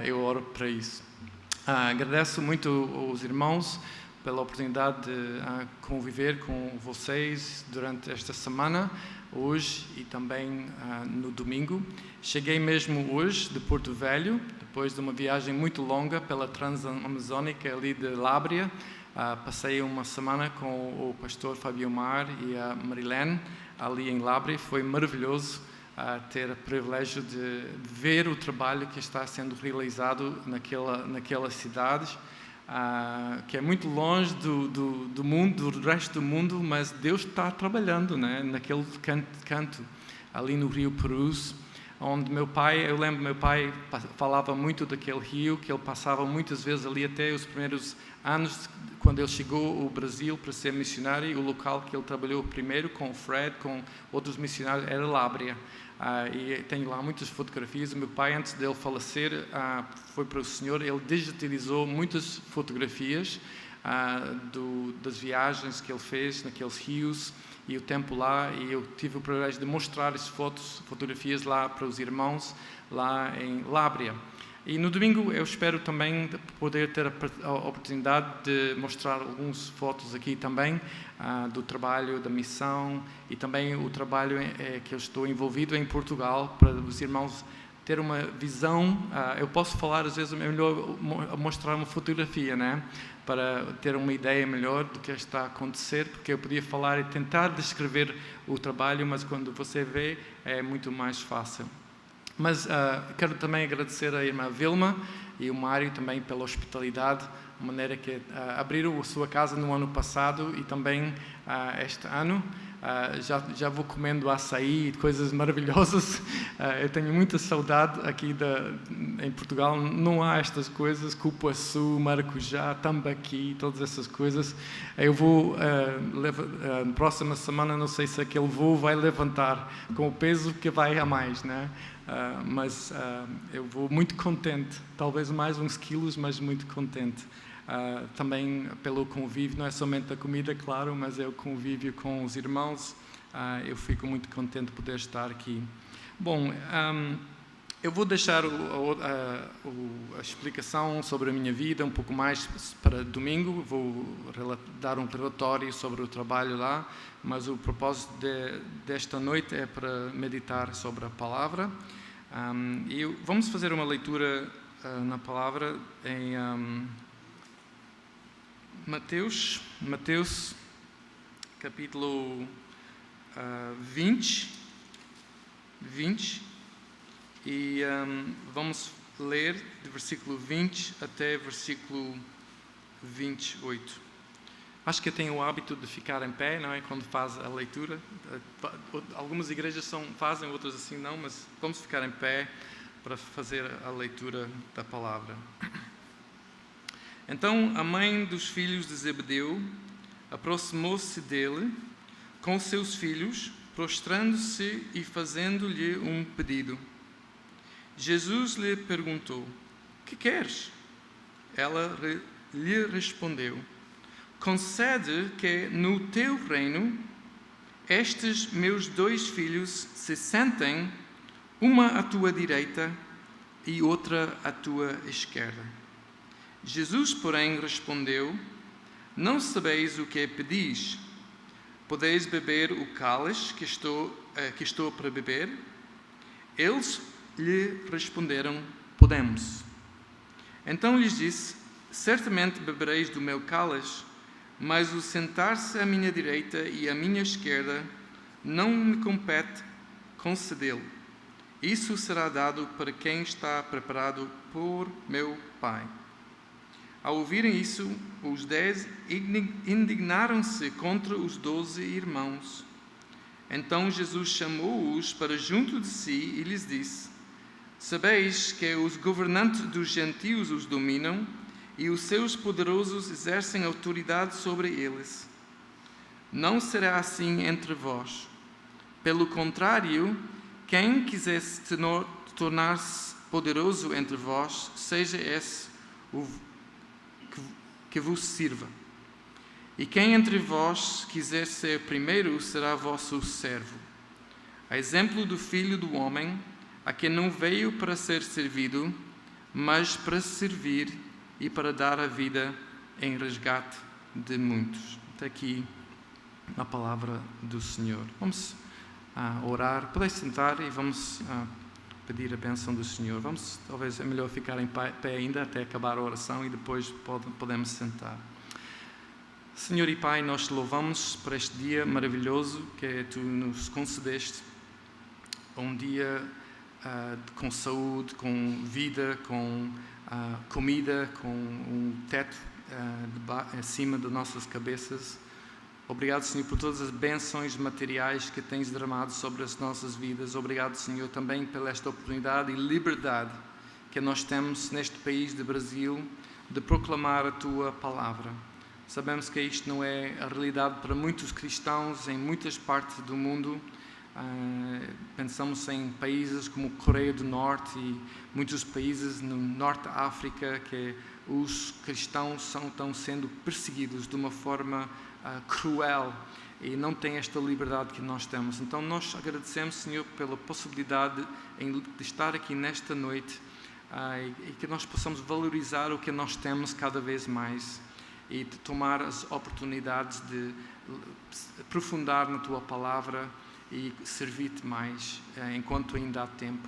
eu oro para isso. Agradeço muito aos irmãos pela oportunidade de conviver com vocês durante esta semana, hoje e também no domingo. Cheguei mesmo hoje de Porto Velho, depois de uma viagem muito longa pela Transamazônica ali de Lábrea. Passei uma semana com o pastor Fábio Mar e a Marilene ali em Lábrea. Foi maravilhoso ter o privilégio de ver o trabalho que está sendo realizado naquela cidade, que é muito longe do mundo, do resto do mundo, mas Deus está trabalhando, né, naquele canto ali no Rio Purus, onde eu lembro meu pai falava muito daquele rio, que ele passava muitas vezes ali até os primeiros anos, quando ele chegou ao Brasil para ser missionário. O local que ele trabalhou primeiro com o Fred, com outros missionários, era Lábrea. E tenho lá muitas fotografias. O meu pai, antes dele falecer, foi para o Senhor. Ele digitalizou muitas fotografias das viagens que ele fez naqueles rios e o tempo lá, e eu tive o privilégio de mostrar essas fotografias lá para os irmãos lá em Lábrea. E no domingo eu espero também poder ter a oportunidade de mostrar algumas fotos aqui também do trabalho da missão e também o trabalho que eu estou envolvido em Portugal, para os irmãos ter uma visão. Eu posso falar, às vezes é melhor mostrar uma fotografia, né? Para ter uma ideia melhor do que está a acontecer, porque eu podia falar e tentar descrever o trabalho, mas quando você vê é muito mais fácil. Mas quero também agradecer à irmã Vilma e o Mário também pela hospitalidade, a maneira que abriram a sua casa no ano passado e também este ano. Já vou comendo açaí e coisas maravilhosas. Eu tenho muita saudade aqui em Portugal. Não há estas coisas, cupuaçu, maracujá, tambaqui, todas essas coisas. Eu vou, na próxima semana, não sei se aquele voo vai levantar com o peso que vai a mais, né? Mas eu vou muito contente, talvez mais uns quilos, mas muito contente. Também pelo convívio, não é somente a comida, claro, mas é o convívio com os irmãos. Eu fico muito contente de poder estar aqui. Bom, eu vou deixar a explicação sobre a minha vida um pouco mais para domingo. Vou dar um relatório sobre o trabalho lá, mas o propósito desta noite é para meditar sobre a palavra. E vamos fazer uma leitura na palavra em Mateus capítulo 20, e vamos ler de versículo 20 até versículo 28. Acho que eu tenho o hábito de ficar em pé, não é? Quando faz a leitura. Algumas igrejas fazem, outras assim não, mas vamos ficar em pé para fazer a leitura da palavra. Então a mãe dos filhos de Zebedeu aproximou-se dele com os seus filhos, prostrando-se e fazendo-lhe um pedido. Jesus lhe perguntou: "Que queres?" Ela lhe respondeu: "Concede que no teu reino estes meus 2 filhos se sentem, uma à tua direita e outra à tua esquerda." Jesus, porém, respondeu: "Não sabeis o que pedis. Podeis beber o cálice que estou para beber?" Eles lhe responderam: "Podemos." Então lhes disse: "Certamente bebereis do meu cálice, mas o sentar-se à minha direita e à minha esquerda não me compete concedê-lo. Isso será dado para quem está preparado por meu Pai." Ao ouvirem isso, os 10 indignaram-se contra os 12 irmãos. Então Jesus chamou-os para junto de si e lhes disse: "Sabeis que os governantes dos gentios os dominam e os seus poderosos exercem autoridade sobre eles. Não será assim entre vós. Pelo contrário, quem quiser tornar-se poderoso entre vós, seja esse o que vos sirva. E quem entre vós quiser ser primeiro, será vosso servo. A exemplo do Filho do Homem, a quem não veio para ser servido, mas para servir e para dar a vida em resgate de muitos. Até aqui a palavra do Senhor. Vamos orar. Podem sentar e vamos pedir a bênção do Senhor. Talvez é melhor ficar em pé ainda até acabar a oração e depois podemos sentar. Senhor e Pai, nós te louvamos por este dia maravilhoso que Tu nos concedeste. Um dia com saúde, com vida, com comida, com um teto acima das nossas cabeças. Obrigado, Senhor, por todas as bênçãos materiais que Tens derramado sobre as nossas vidas. Obrigado, Senhor, também pela esta oportunidade e liberdade que nós temos neste país de Brasil de proclamar a Tua palavra. Sabemos que isto não é a realidade para muitos cristãos em muitas partes do mundo. Pensamos em países como Coreia do Norte e muitos países no Norte da África que os cristãos estão sendo perseguidos de uma forma cruel e não têm esta liberdade que nós temos. Então nós agradecemos, Senhor, pela possibilidade de estar aqui nesta noite e que nós possamos valorizar o que nós temos cada vez mais e de tomar as oportunidades de aprofundar na Tua palavra e servir-te mais enquanto ainda há tempo.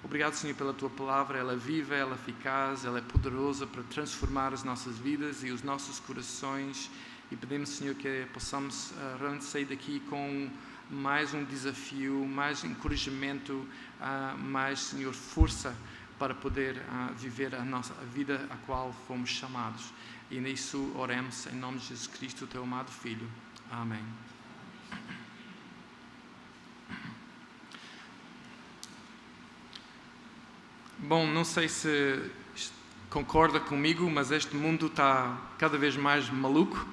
Obrigado, Senhor, pela Tua palavra. Ela é viva, ela é eficaz, ela é poderosa para transformar as nossas vidas e os nossos corações. E pedimos, Senhor, que possamos realmente sair daqui com mais um desafio, mais encorajamento, mais, Senhor, força para poder viver a vida a qual fomos chamados. E nisso oremos em nome de Jesus Cristo, Teu amado Filho. Amém. Bom, não sei se concorda comigo, mas este mundo está cada vez mais maluco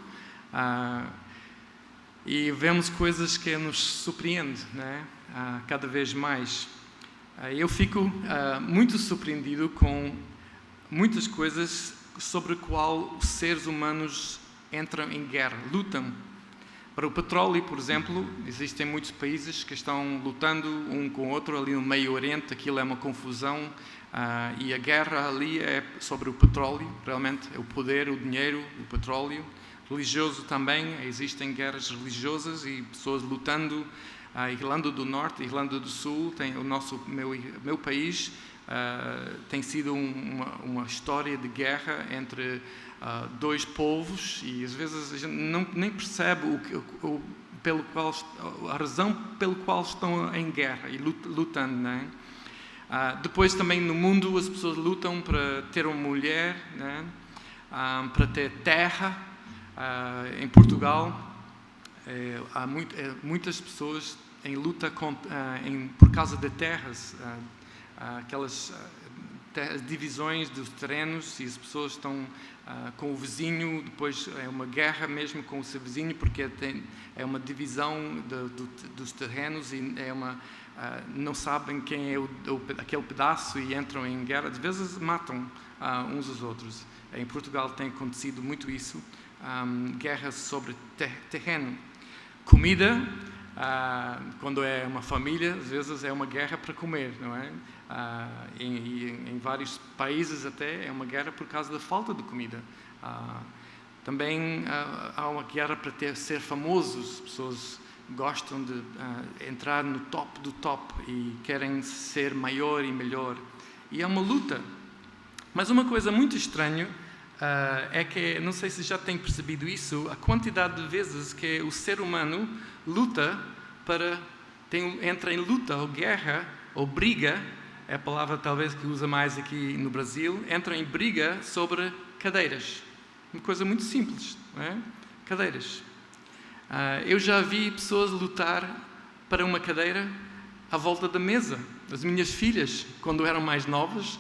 e vemos coisas que nos surpreendem, né? Cada vez mais. Eu fico muito surpreendido com muitas coisas sobre o qual os seres humanos entram em guerra, lutam. Para o petróleo, por exemplo, existem muitos países que estão lutando um com o outro ali no Meio Oriente. Aquilo é uma confusão e a guerra ali é sobre o petróleo, realmente é o poder, o dinheiro, o petróleo. Religioso também, existem guerras religiosas e pessoas lutando. A Irlanda do Norte, a Irlanda do Sul, meu país, tem sido uma história de guerra entre dois povos e às vezes a gente nem percebe a razão pela qual estão em guerra e lutando, né? Depois também no mundo as pessoas lutam para ter uma mulher, né? Para ter terra. Em Portugal há muitas pessoas em luta por causa de terras, aquelas divisões dos terrenos, e as pessoas estão com o vizinho. Depois é uma guerra mesmo com o seu vizinho, porque é uma divisão dos terrenos e não sabem quem é aquele pedaço e entram em guerra. Às vezes matam uns aos outros. Em Portugal tem acontecido muito isso, guerras sobre terreno. Comida, quando é uma família, às vezes é uma guerra para comer, não é? Em vários países até é uma guerra por causa da falta de comida. Também há uma guerra para ser famosos. As pessoas gostam de entrar no top do top e querem ser maior e melhor. E é uma luta. Mas uma coisa muito estranha é que, não sei se já tem percebido isso, a quantidade de vezes que o ser humano luta entra em luta ou guerra ou briga, é a palavra talvez que usa mais aqui no Brasil, entra em briga sobre cadeiras. Uma coisa muito simples, não é? Cadeiras. Eu já vi pessoas lutar para uma cadeira à volta da mesa. As minhas filhas, quando eram mais novas,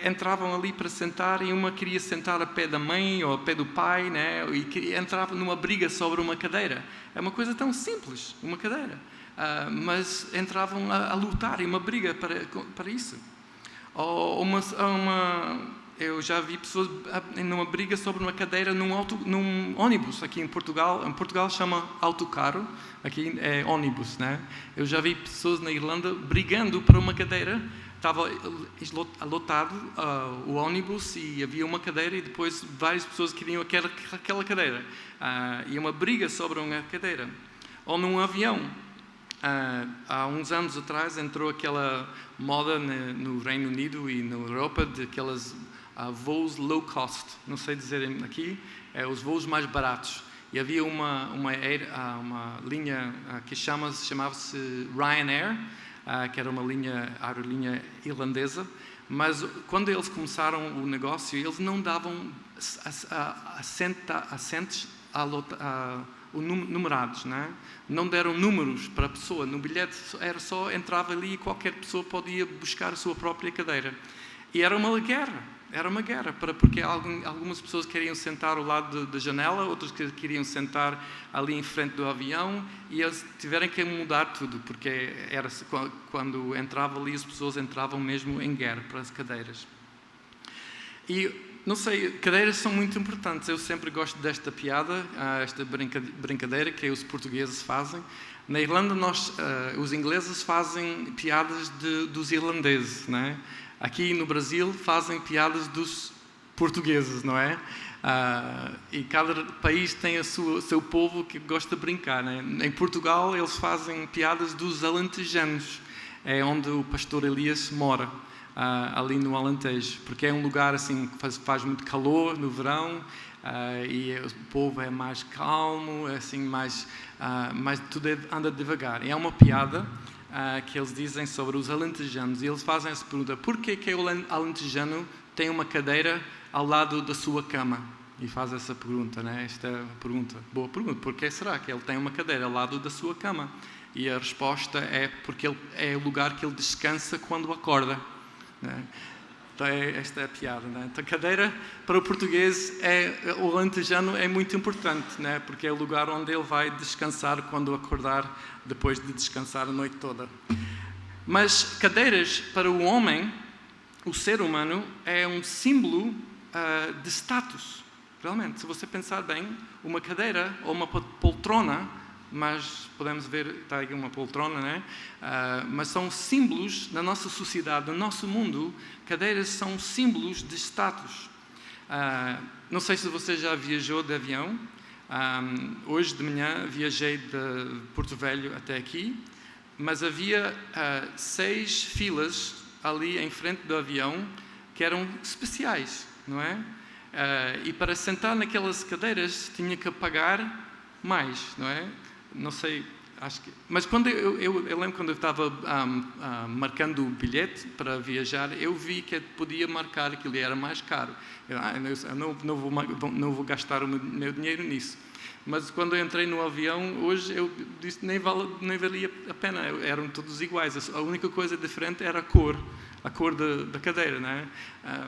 entravam ali para sentar e uma queria sentar a pé da mãe ou a pé do pai, né? E entrava numa briga sobre uma cadeira. É uma coisa tão simples, uma cadeira. Mas entravam a lutar em uma briga para isso. Eu já vi pessoas numa briga sobre uma cadeira num ônibus aqui em Portugal. Em Portugal chama autocarro, aqui é ônibus, né? Eu já vi pessoas na Irlanda brigando para uma cadeira estava lotado o ônibus e havia uma cadeira e depois várias pessoas queriam aquela cadeira. E uma briga sobre uma cadeira. Ou num avião. Há uns anos atrás entrou aquela moda no Reino Unido e na Europa de aquelas voos low cost, não sei dizer aqui, os voos mais baratos. E havia uma linha que chamava-se Ryanair, que era uma aerolínea irlandesa, mas quando eles começaram o negócio, eles não davam assentos numerados, né? Não deram números para a pessoa. No bilhete entrava ali e qualquer pessoa podia buscar a sua própria cadeira. E era uma guerra, porque algumas pessoas queriam sentar ao lado da janela, outras queriam sentar ali em frente do avião e eles tiveram que mudar tudo, porque quando entrava ali as pessoas entravam mesmo em guerra para as cadeiras. E não sei, cadeiras são muito importantes. Eu sempre gosto desta piada, esta brincadeira que os portugueses fazem. Na Irlanda, os ingleses fazem piadas dos irlandeses, não é? Aqui no Brasil fazem piadas dos portugueses, não é? E cada país tem o seu povo que gosta de brincar, né? Em Portugal, eles fazem piadas dos alentejanos, é onde o pastor Elias mora. Ali no Alentejo, porque é um lugar assim que faz muito calor no verão e o povo é mais calmo, assim mais tudo anda devagar. E é uma piada que eles dizem sobre os alentejanos e eles fazem essa pergunta: porquê que o alentejano tem uma cadeira ao lado da sua cama? E faz essa pergunta, né? Esta pergunta, boa pergunta, porquê será que ele tem uma cadeira ao lado da sua cama? E a resposta é porque é o lugar que ele descansa quando acorda. Então, esta é a piada, né? Então, cadeira para o português o alentejano é muito importante, né? Porque é o lugar onde ele vai descansar quando acordar, depois de descansar a noite toda. Mas cadeiras para o homem, o ser humano, é um símbolo de status. Realmente, se você pensar bem, uma cadeira ou uma poltrona, mas podemos ver, está aqui uma poltrona, né? Mas são símbolos na nossa sociedade, no nosso mundo. Cadeiras são símbolos de status. Não sei se você já viajou de avião. Hoje de manhã viajei de Porto Velho até aqui, mas havia 6 filas ali em frente do avião que eram especiais, não é? E para sentar naquelas cadeiras tinha que pagar mais, não é? Não sei, acho que... Mas quando eu lembro quando eu estava marcando o bilhete para viajar, eu vi que podia marcar aquilo e era mais caro. Eu não vou gastar o meu dinheiro nisso. Mas quando eu entrei no avião, hoje eu disse que nem valia a pena, eram todos iguais. A única coisa diferente era a cor da cadeira, né?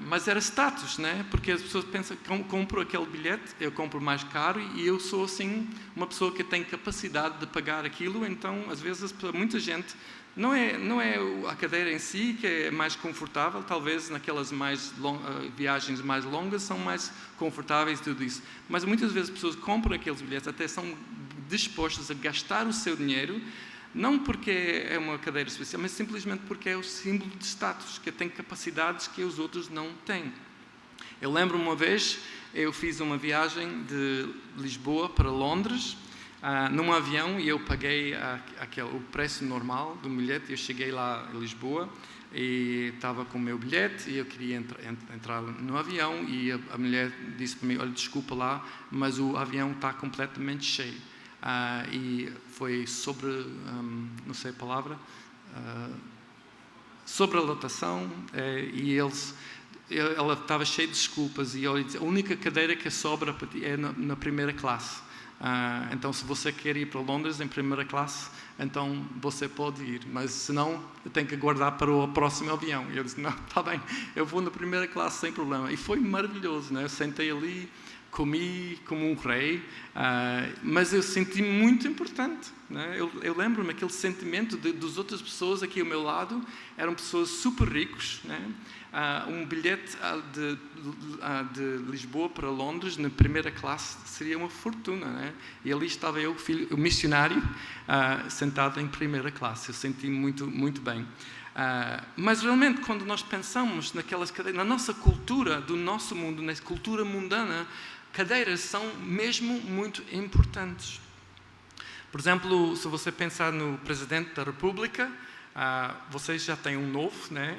Mas era status, né? Porque as pessoas pensam que compro aquele bilhete, eu compro mais caro e eu sou assim uma pessoa que tem capacidade de pagar aquilo, então às vezes para muita gente não é a cadeira em si que é mais confortável, talvez naquelas viagens mais longas são mais confortáveis e tudo isso, mas muitas vezes as pessoas compram aqueles bilhetes, até são dispostas a gastar o seu dinheiro, não porque é uma cadeira especial, mas simplesmente porque é o símbolo de status, que tem capacidades que os outros não têm. Eu lembro uma vez, eu fiz uma viagem de Lisboa para Londres, num avião, e eu paguei o preço normal do bilhete. Eu cheguei lá em Lisboa e estava com o meu bilhete e eu queria entrar no avião e a mulher disse para mim: olha, desculpa lá, mas o avião está completamente cheio. E foi sobre, não sei a palavra, sobre a lotação, e ela estava cheia de desculpas e eu disse: a única cadeira que sobra para ti é na primeira classe. Então, se você quer ir para Londres em primeira classe, então você pode ir, mas se não, eu tenho que aguardar para o próximo avião. E eu disse: não, está bem, eu vou na primeira classe sem problema. E foi maravilhoso, né? Eu sentei ali, comi como um rei, mas eu senti-me muito importante, né? Eu lembro-me aquele sentimento das outras pessoas aqui ao meu lado, eram pessoas super ricos, né? Um bilhete de Lisboa para Londres na primeira classe seria uma fortuna, né? E ali estava eu, o missionário, sentado em primeira classe. Eu senti muito, muito bem. Mas realmente, quando nós pensamos naquelas cadeiras, na nossa cultura, do nosso mundo, na cultura mundana, cadeiras são mesmo muito importantes. Por exemplo, se você pensar no Presidente da República, vocês já têm um novo, né?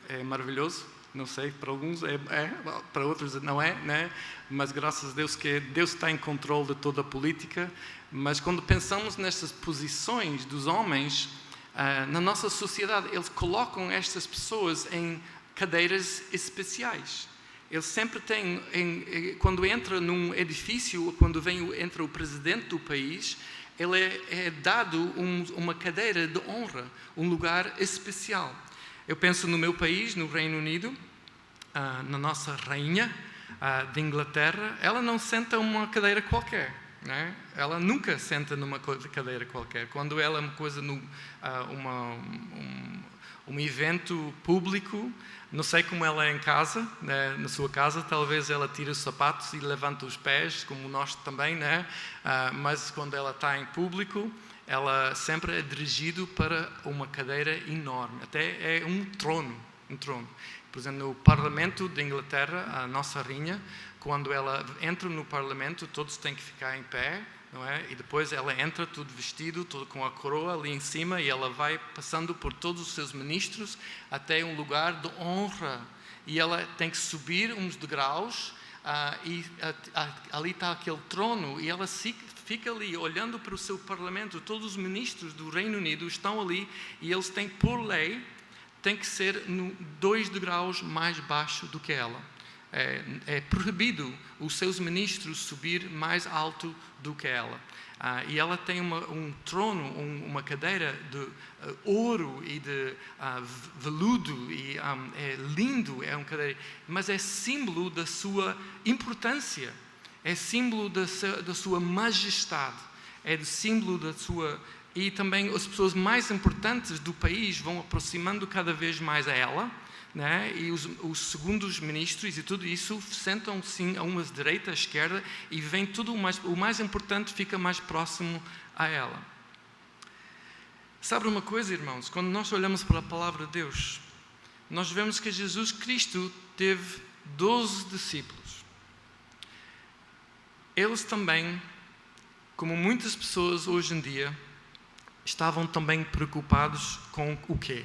É maravilhoso. Não sei, para alguns para outros não é, né? Mas graças a Deus que Deus está em controle de toda a política. Mas quando pensamos nestas posições dos homens, na nossa sociedade, eles colocam estas pessoas em cadeiras especiais. Eles sempre têm, quando entra num edifício, quando entra o presidente do país, ele é dado uma cadeira de honra, um lugar especial. Eu penso no meu país, no Reino Unido, na nossa rainha de Inglaterra, ela não senta uma cadeira qualquer, né? Ela nunca senta numa cadeira qualquer. Quando ela é uma coisa, um evento público, não sei como ela é em casa, né? Na sua casa, talvez ela tire os sapatos e levanta os pés, como nós também, né? Mas quando ela está em público, ela sempre é dirigida para uma cadeira enorme, até é um trono. Por exemplo, no Parlamento de Inglaterra, a nossa rainha, quando ela entra no Parlamento, todos têm que ficar em pé, não é? E depois ela entra tudo vestido, tudo com a coroa ali em cima, e ela vai passando por todos os seus ministros até um lugar de honra. E ela tem que subir uns degraus, e ali está aquele trono, e ela fica ali olhando para o seu Parlamento. Todos os ministros do Reino Unido estão ali, e eles têm, por lei, tem que ser 2 degraus mais baixo do que ela. É proibido os seus ministros subir mais alto do que ela. E ela tem um trono, uma cadeira de ouro e de veludo, e é lindo, é uma cadeira, mas é símbolo da sua importância, é símbolo da sua majestade, é símbolo da sua... E também as pessoas mais importantes do país vão aproximando cada vez mais a ela, né? E os segundos ministros e tudo isso sentam-se a uma direita, à esquerda, e vem tudo o mais importante fica mais próximo a ela. Sabe uma coisa, irmãos? Quando nós olhamos para a palavra de Deus, nós vemos que Jesus Cristo teve 12 discípulos. Eles também, como muitas pessoas hoje em dia, estavam também preocupados com o quê?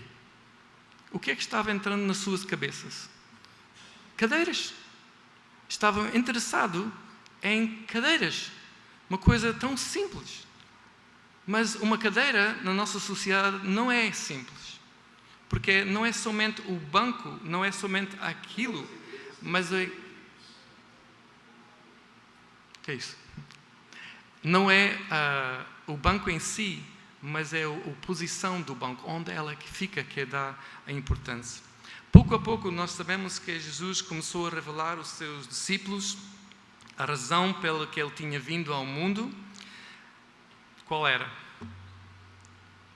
O que é que estava entrando nas suas cabeças? Cadeiras. Estavam interessados em cadeiras. Uma coisa tão simples. Mas uma cadeira, na nossa sociedade, não é simples. Porque não é somente o banco, não é somente aquilo, mas o que é isso? Não é o banco em si, mas é a posição do banco, onde ela fica, que dá a importância. Pouco a pouco nós sabemos que Jesus começou a revelar aos seus discípulos a razão pela que ele tinha vindo ao mundo. Qual era?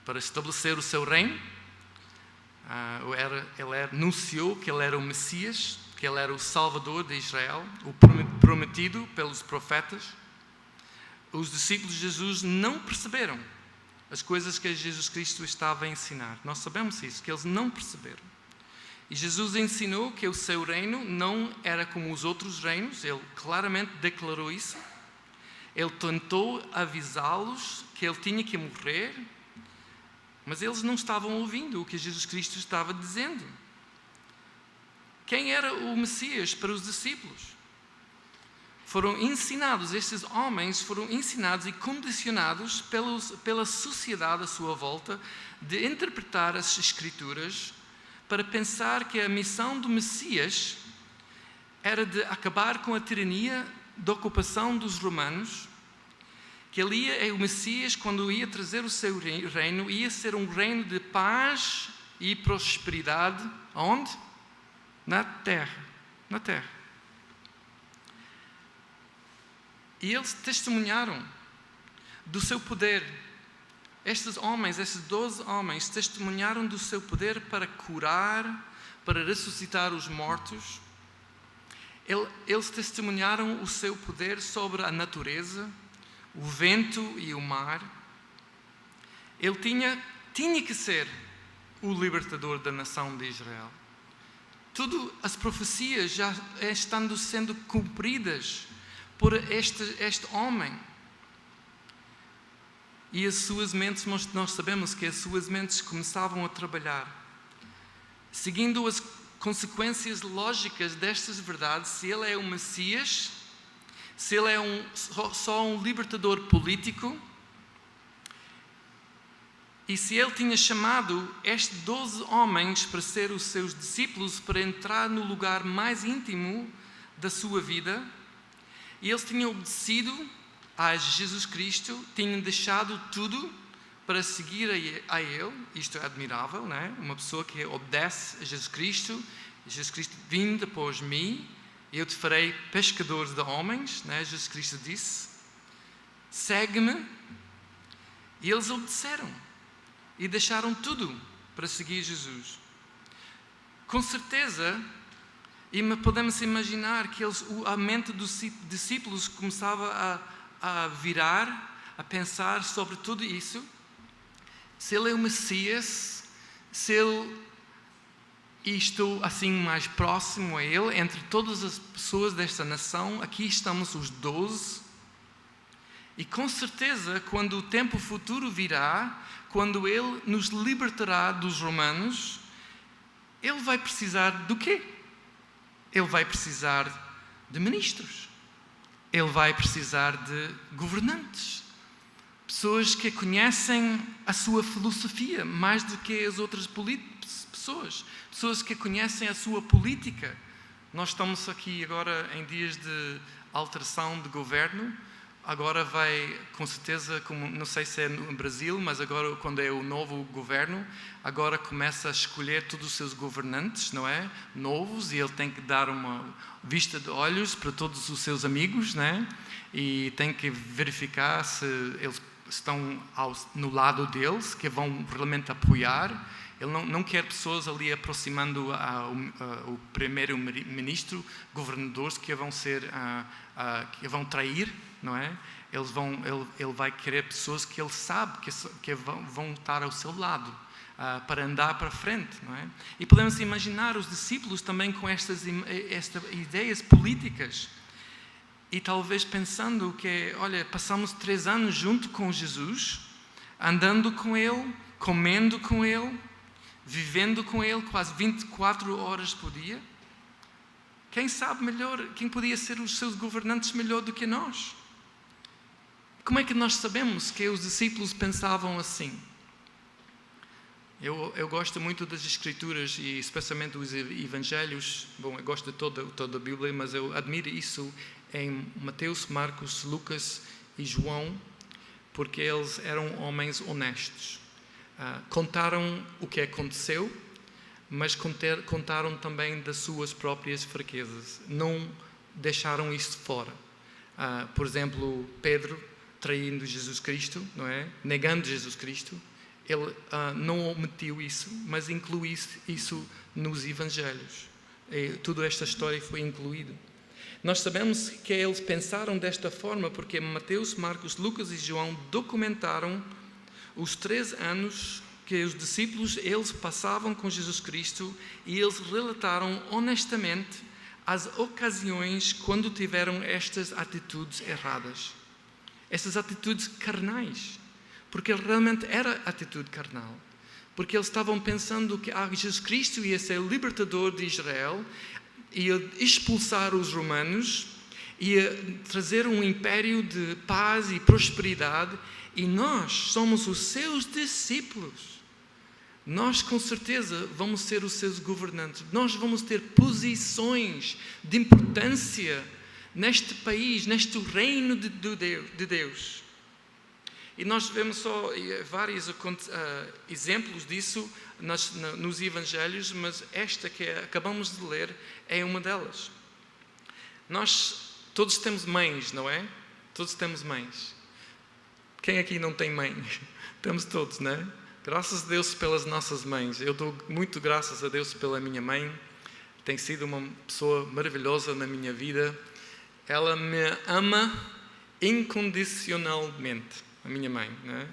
Para estabelecer o seu reino. Ele anunciou que ele era o Messias, que ele era o Salvador de Israel, o prometido pelos profetas. Os discípulos de Jesus não perceberam as coisas que Jesus Cristo estava a ensinar. Nós sabemos isso, que eles não perceberam. E Jesus ensinou que o seu reino não era como os outros reinos. Ele claramente declarou isso. Ele tentou avisá-los que ele tinha que morrer, mas eles não estavam ouvindo o que Jesus Cristo estava dizendo. Quem era o Messias para os discípulos? Foram ensinados, estes homens foram ensinados e condicionados pela sociedade à sua volta de interpretar as Escrituras para pensar que a missão do Messias era de acabar com a tirania da ocupação dos romanos, que ele o Messias, quando ia trazer o seu reino, ia ser um reino de paz e prosperidade. Onde? Na terra. Na terra. E eles testemunharam do seu poder, estes 12 homens, testemunharam do seu poder para curar, para ressuscitar os mortos. Eles testemunharam o seu poder sobre a natureza, o vento e o mar. Ele tinha que ser o libertador da nação de Israel. Todas as profecias já estão sendo cumpridas por este homem. E as suas mentes, nós sabemos que as suas mentes começavam a trabalhar, seguindo as consequências lógicas destas verdades. Se ele é o Messias, se ele é só um libertador político, e se ele tinha chamado estes 12 homens para ser os seus discípulos, para entrar no lugar mais íntimo da sua vida, e eles tinham obedecido a Jesus Cristo, tinham deixado tudo para seguir a Ele. Isto é admirável, não é? Uma pessoa que obedece a Jesus Cristo vinde após mim, eu te farei pescadores de homens, não é? Jesus Cristo disse, segue-me. E eles obedeceram e deixaram tudo para seguir Jesus. Com certeza, podemos imaginar que a mente dos discípulos começava a virar, a pensar sobre tudo isso. Se ele é o Messias, se estou assim mais próximo a ele, entre todas as pessoas desta nação, aqui estamos os 12. E com certeza, quando o tempo futuro virá, quando ele nos libertará dos romanos, ele vai precisar do quê? Ele vai precisar de ministros. Ele vai precisar de governantes. Pessoas que conhecem a sua filosofia mais do que as outras pessoas. Pessoas que conhecem a sua política. Nós estamos aqui agora em dias de alteração de governo. Agora vai, com certeza, não sei se é no Brasil, mas agora quando é o novo governo, agora começa a escolher todos os seus governantes, não é? Novos, e ele tem que dar uma vista de olhos para todos os seus amigos, não é? E tem que verificar se eles estão no lado deles, que vão realmente apoiar. Ele não quer pessoas ali aproximando o primeiro-ministro, governadores que vão que vão trair, não é? Ele vai querer pessoas que ele sabe que vão estar ao seu lado para andar para frente, não é? E podemos imaginar os discípulos também com estas ideias políticas e talvez pensando que, olha, passamos 3 anos junto com Jesus, andando com Ele, comendo com Ele, vivendo com Ele quase 24 horas por dia. Quem sabe melhor, quem podia ser os seus governantes melhor do que nós? Como é que nós sabemos que os discípulos pensavam assim? Eu gosto muito das Escrituras e especialmente os Evangelhos. Bom, eu gosto de toda a Bíblia, mas eu admiro isso em Mateus, Marcos, Lucas e João, porque eles eram homens honestos. Contaram o que aconteceu, mas contaram também das suas próprias fraquezas. Não deixaram isso fora. Por exemplo, Pedro traindo Jesus Cristo, não é? Negando Jesus Cristo. Ele não omitiu isso, mas incluiu isso nos Evangelhos. Toda esta história foi incluída. Nós sabemos que eles pensaram desta forma porque Mateus, Marcos, Lucas e João documentaram os 3 anos que os discípulos eles passavam com Jesus Cristo e eles relataram honestamente as ocasiões quando tiveram estas atitudes erradas. Essas atitudes carnais. Porque realmente era atitude carnal. Porque eles estavam pensando que Jesus Cristo ia ser libertador de Israel, ia expulsar os romanos, ia trazer um império de paz e prosperidade, e nós somos os seus discípulos. Nós, com certeza, vamos ser os seus governantes. Nós vamos ter posições de importância neste país, neste reino de Deus. E nós vemos só vários exemplos disso nos Evangelhos, mas esta que acabamos de ler é uma delas. Nós todos temos mães, não é? Todos temos mães. Quem aqui não tem mãe? Temos todos, né? Graças a Deus pelas nossas mães. Eu dou muito graças a Deus pela minha mãe. Tem sido uma pessoa maravilhosa na minha vida. Ela me ama incondicionalmente, a minha mãe, né?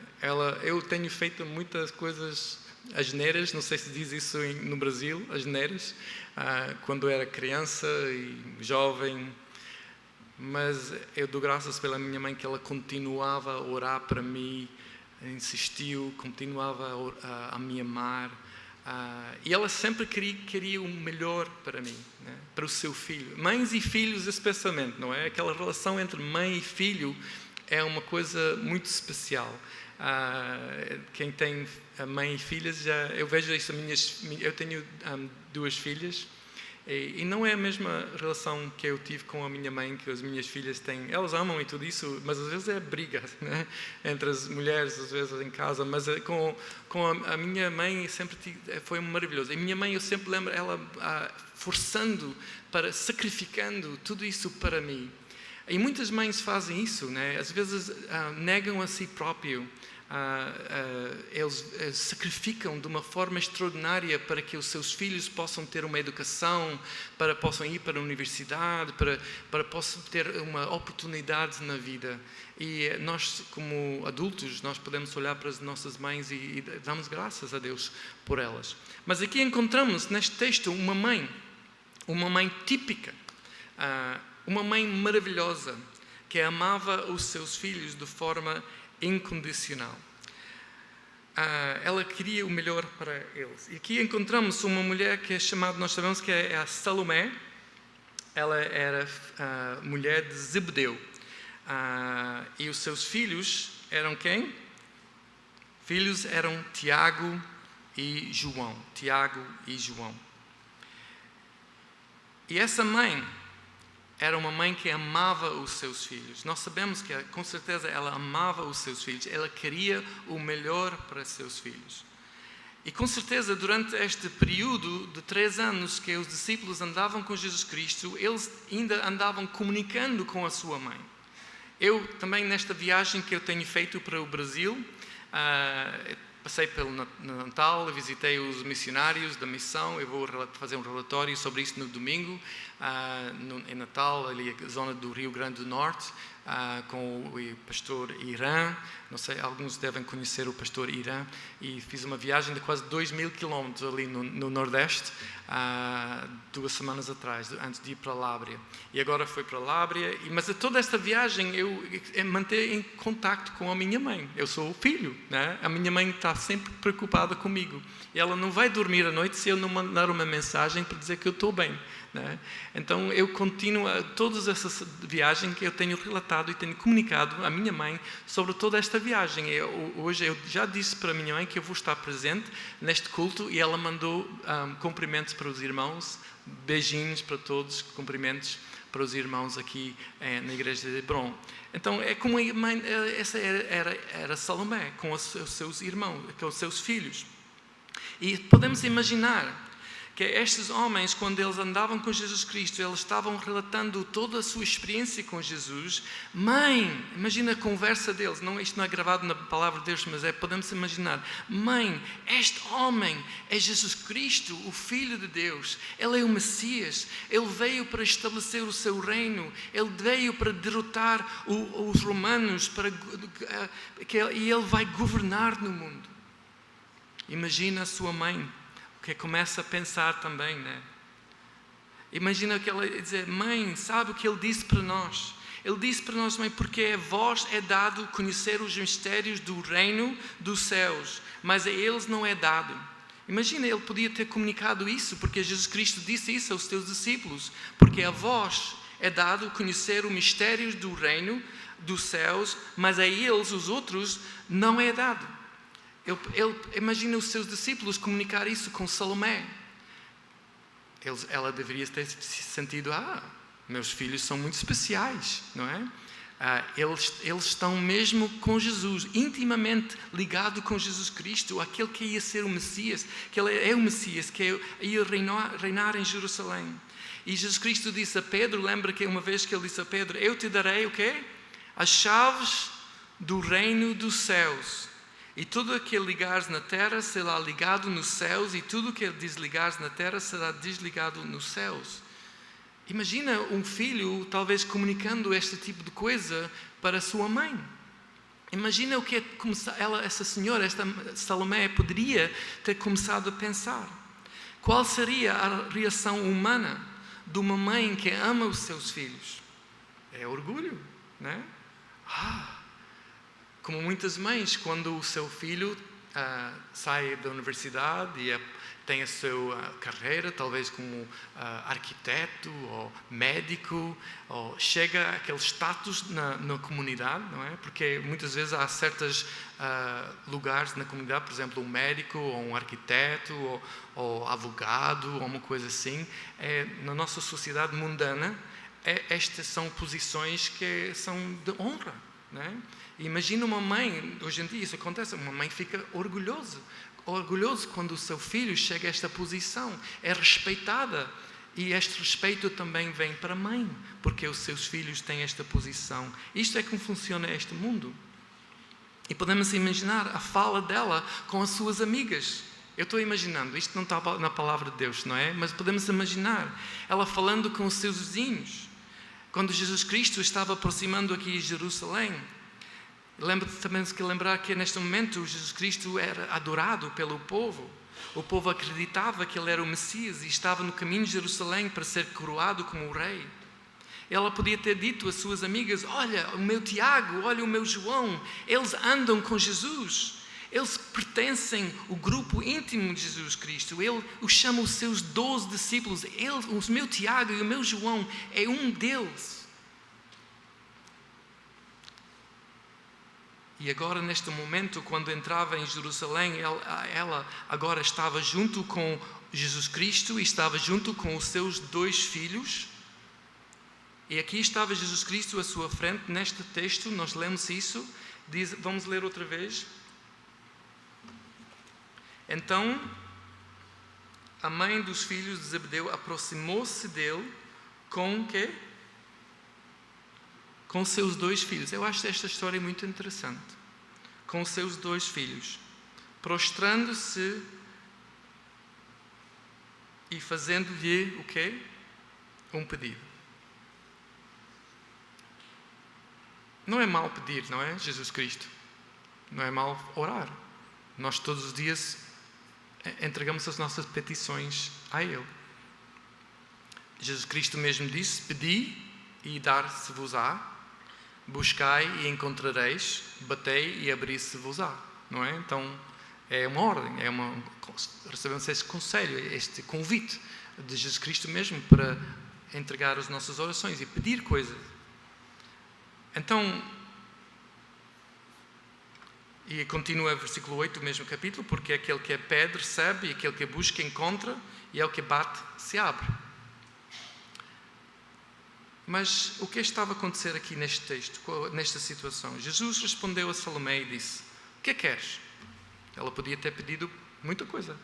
Eu tenho feito muitas coisas asneiras, não sei se diz isso no Brasil, asneiras, quando era criança e jovem, mas eu dou graças pela minha mãe que ela continuava a orar para mim, insistiu, continuava a me amar, e ela sempre queria o melhor para mim, né? Para o seu filho. Mães e filhos especialmente, não é? Aquela relação entre mãe e filho é uma coisa muito especial. Quem tem mãe e filhas, eu vejo isso, eu tenho 2 filhas, e não é a mesma relação que eu tive com a minha mãe, que as minhas filhas têm. Elas amam e tudo isso, mas às vezes é briga, né? Entre as mulheres, às vezes em casa, mas com a minha mãe sempre foi maravilhoso. E a minha mãe, eu sempre lembro ela forçando, sacrificando tudo isso para mim. E muitas mães fazem isso, né? Às vezes negam a si próprio. Eles sacrificam de uma forma extraordinária para que os seus filhos possam ter uma educação, possam ir para a universidade, para possam ter uma oportunidade na vida. E nós, como adultos, nós podemos olhar para as nossas mães e damos graças a Deus por elas. Mas aqui encontramos neste texto uma mãe típica, uma mãe maravilhosa, que amava os seus filhos de forma incondicional. Ela queria o melhor para eles. E aqui encontramos uma mulher que é chamada, nós sabemos que é a Salomé. Ela era mulher de Zebedeu. E os seus filhos eram quem? Filhos eram Tiago e João. Tiago e João. E essa mãe era uma mãe que amava os seus filhos. Nós sabemos que, com certeza, ela amava os seus filhos. Ela queria o melhor para seus filhos. E, com certeza, durante este período de 3 anos que os discípulos andavam com Jesus Cristo, eles ainda andavam comunicando com a sua mãe. Eu, também, nesta viagem que eu tenho feito para o Brasil, passei pelo Natal, visitei os missionários da missão. Eu vou fazer um relatório sobre isso no domingo, em Natal, ali na zona do Rio Grande do Norte, com o pastor Irã. Não sei, alguns devem conhecer o pastor Irã. E fiz uma viagem de quase 2.000 quilómetros ali no Nordeste, 2 semanas atrás, antes de ir para Lábrea. E agora fui para Lábrea, mas a toda esta viagem eu mantenho em contacto com a minha mãe. Eu sou o filho, né? A minha mãe está sempre preocupada comigo. E ela não vai dormir à noite se eu não mandar uma mensagem para dizer que eu estou bem, né? Então eu continuo todas essas viagens que eu tenho relatado e tenho comunicado à minha mãe sobre toda esta viagem. Hoje eu já disse para a minha mãe que eu vou estar presente neste culto, e ela mandou cumprimentos para os irmãos, beijinhos para todos, cumprimentos para os irmãos aqui na igreja de Hebron. Então é como a mãe, essa era Salomé com os seus irmãos, com os seus filhos. E podemos imaginar que estes homens, quando eles andavam com Jesus Cristo, eles estavam relatando toda a sua experiência com Jesus. Mãe, imagina a conversa deles. Isto não é gravado na palavra de Deus, mas podemos imaginar. Mãe, este homem é Jesus Cristo, o Filho de Deus. Ele é o Messias. Ele veio para estabelecer o seu reino. Ele veio para derrotar os romanos. E ele vai governar no mundo. Imagina a sua mãe, que começa a pensar também, né? Imagina que ela dizer: mãe, sabe o que ele disse para nós? Ele disse para nós, mãe, porque a vós é dado conhecer os mistérios do reino dos céus, mas a eles não é dado. Imagina, ele podia ter comunicado isso, porque Jesus Cristo disse isso aos seus discípulos, porque a vós é dado conhecer os mistérios do reino dos céus, mas a eles, os outros, não é dado. Ele imagina os seus discípulos comunicar isso com Salomé. Ela deveria ter sentido: meus filhos são muito especiais, não é? Eles estão mesmo com Jesus, intimamente ligado com Jesus Cristo, aquele que ia ser o Messias, que ele é o Messias, que ia reinar em Jerusalém. E Jesus Cristo disse a Pedro, lembra que uma vez que ele disse a Pedro: eu te darei o quê? As chaves do reino dos céus. E tudo o que ligares na terra será ligado nos céus, e tudo o que desligares na terra será desligado nos céus. Imagina um filho talvez comunicando este tipo de coisa para sua mãe. Imagina o que essa senhora, esta Salomé, poderia ter começado a pensar. Qual seria a reação humana de uma mãe que ama os seus filhos? É orgulho, né? Como muitas mães, quando o seu filho sai da universidade e tem a sua carreira, talvez como arquiteto ou médico, ou chega àquele status na comunidade, não é? Porque muitas vezes há certos lugares na comunidade, por exemplo, um médico ou um arquiteto ou advogado ou uma coisa assim. Na nossa sociedade mundana, estas são posições que são de honra, não é? Imagina uma mãe, hoje em dia isso acontece, uma mãe fica orgulhoso quando o seu filho chega a esta posição, é respeitada, e este respeito também vem para a mãe, porque os seus filhos têm esta posição. Isto é como funciona este mundo. E podemos imaginar a fala dela com as suas amigas. Eu estou imaginando, isto não está na palavra de Deus, não é? Mas podemos imaginar ela falando com os seus vizinhos. Quando Jesus Cristo estava aproximando aqui de Jerusalém, também se lembrar que neste momento Jesus Cristo era adorado pelo povo. O povo acreditava que ele era o Messias e estava no caminho de Jerusalém para ser coroado como o rei. Ela podia ter dito às suas amigas: olha, o meu Tiago, olha o meu João, eles andam com Jesus. Eles pertencem ao grupo íntimo de Jesus Cristo. Ele os chama os seus 12 discípulos. O meu Tiago e o meu João é um deles. E agora, neste momento, quando entrava em Jerusalém, ela agora estava junto com Jesus Cristo e estava junto com os seus 2 filhos. E aqui estava Jesus Cristo à sua frente. Neste texto, nós lemos isso. Vamos ler outra vez. Então, a mãe dos filhos de Zebedeu aproximou-se dele com o quê? Com seus 2 filhos. Eu acho esta história muito interessante. Com seus 2 filhos. Prostrando-se e fazendo-lhe o quê? Um pedido. Não é mal pedir, não é? Jesus Cristo. Não é mal orar. Nós todos os dias entregamos as nossas petições a Ele. Jesus Cristo mesmo disse: pedi e dar-se-vos-á, buscai e encontrareis, batei e abrir-se-vos-á, não é? Então é uma ordem, recebemos esse conselho, este convite de Jesus Cristo mesmo para entregar as nossas orações e pedir coisas. Então, e continua versículo 8 do mesmo capítulo: porque aquele que pede recebe, e aquele que busca encontra, e ao que bate se abre. Mas o que estava a acontecer aqui neste texto, nesta situação? Jesus respondeu a Salomé e disse: o que queres? Ela podia ter pedido muita coisa.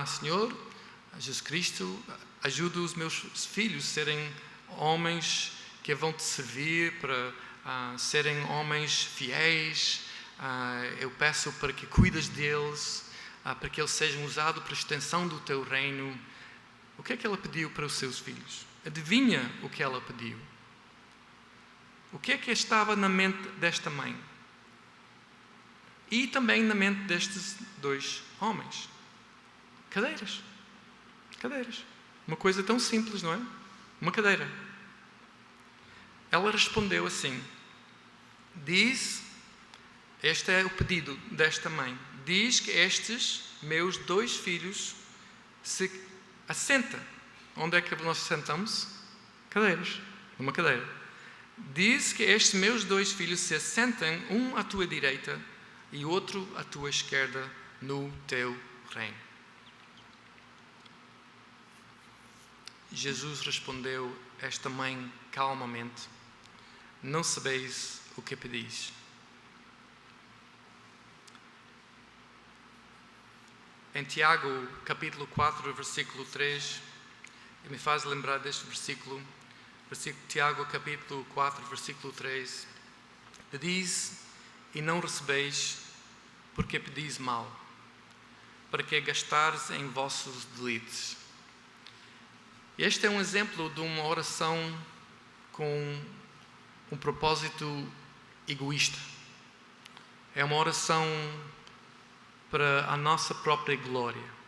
Senhor, Jesus Cristo, ajuda os meus filhos a serem homens que vão te servir, para serem homens fiéis. Eu peço para que cuides deles, para que eles sejam usados para a extensão do teu reino. O que é que ela pediu para os seus filhos? Adivinha o que ela pediu? O que é que estava na mente desta mãe? E também na mente destes 2 homens? Cadeiras. Cadeiras. Uma coisa tão simples, não é? Uma cadeira. Ela respondeu assim: este é o pedido desta mãe. Diz que estes meus 2 filhos se assentem. Onde é que nós sentamos? Cadeiras. Numa cadeira. Diz que estes meus 2 filhos se assentem, um à tua direita e outro à tua esquerda, no teu reino. Jesus respondeu a esta mãe calmamente: não sabeis o que pedis. Em Tiago, capítulo 4, versículo 3, me faz lembrar deste versículo. Tiago, capítulo 4, versículo 3. Pedis e não recebeis, porque pedis mal, para que gastares em vossos deleites. Este é um exemplo de uma oração com um propósito egoísta. É uma oração para a nossa própria glória.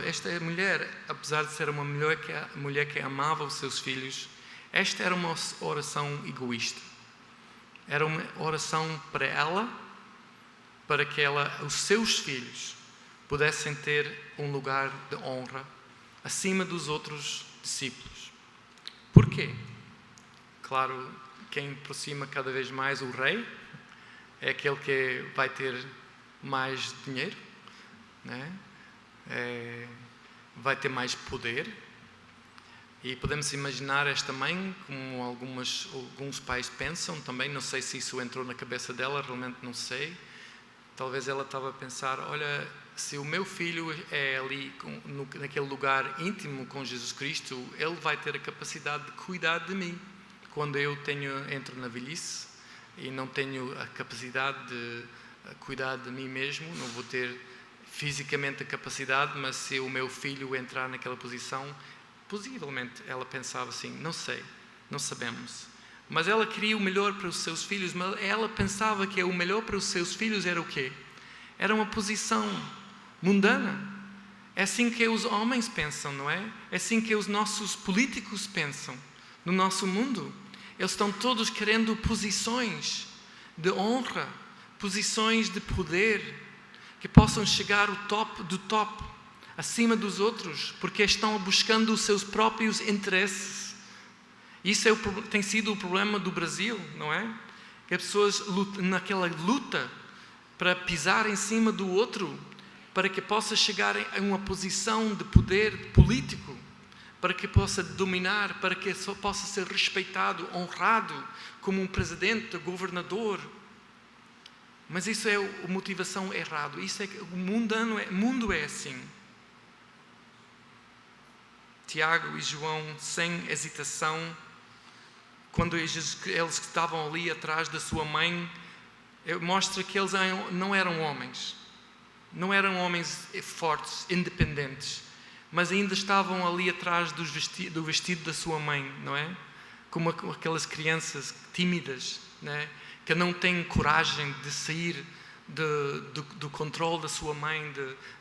Esta mulher, apesar de ser uma mulher que amava os seus filhos, esta era uma oração egoísta. Era uma oração para ela, para que os seus filhos pudessem ter um lugar de honra acima dos outros discípulos. Porquê? Claro, quem aproxima cada vez mais o rei é aquele que vai ter mais dinheiro, né? Vai ter mais poder. E podemos imaginar esta mãe, como alguns pais pensam também. Não sei se isso entrou na cabeça dela, realmente não sei. Talvez ela estava a pensar, olha, se o meu filho é ali naquele lugar íntimo com Jesus Cristo, ele vai ter a capacidade de cuidar de mim. Quando eu entro na velhice e não tenho a capacidade de cuidar de mim mesmo, não vou ter fisicamente a capacidade, mas se o meu filho entrar naquela posição, possivelmente ela pensava assim, não sei, não sabemos. Mas ela queria o melhor para os seus filhos, mas ela pensava que o melhor para os seus filhos era o quê? Era uma posição mundana. É assim que os homens pensam, não é? É assim que os nossos políticos pensam no nosso mundo. Eles estão todos querendo posições de honra, posições de poder, que possam chegar ao top do top, acima dos outros, porque estão buscando os seus próprios interesses. Isso tem sido o problema do Brasil, não é? Que as pessoas naquela luta para pisar em cima do outro, para que possa chegar a uma posição de poder político, para que possa dominar, para que possa ser respeitado, honrado como um presidente, governador. Mas isso é a motivação errada. Isso é que o mundo é assim. Tiago e João, sem hesitação, quando eles estavam ali atrás da sua mãe, mostra que eles não eram homens. Não eram homens fortes, independentes, mas ainda estavam ali atrás do vestido da sua mãe, não é? Como aquelas crianças tímidas, não é? Que não têm coragem de sair do controle da sua mãe,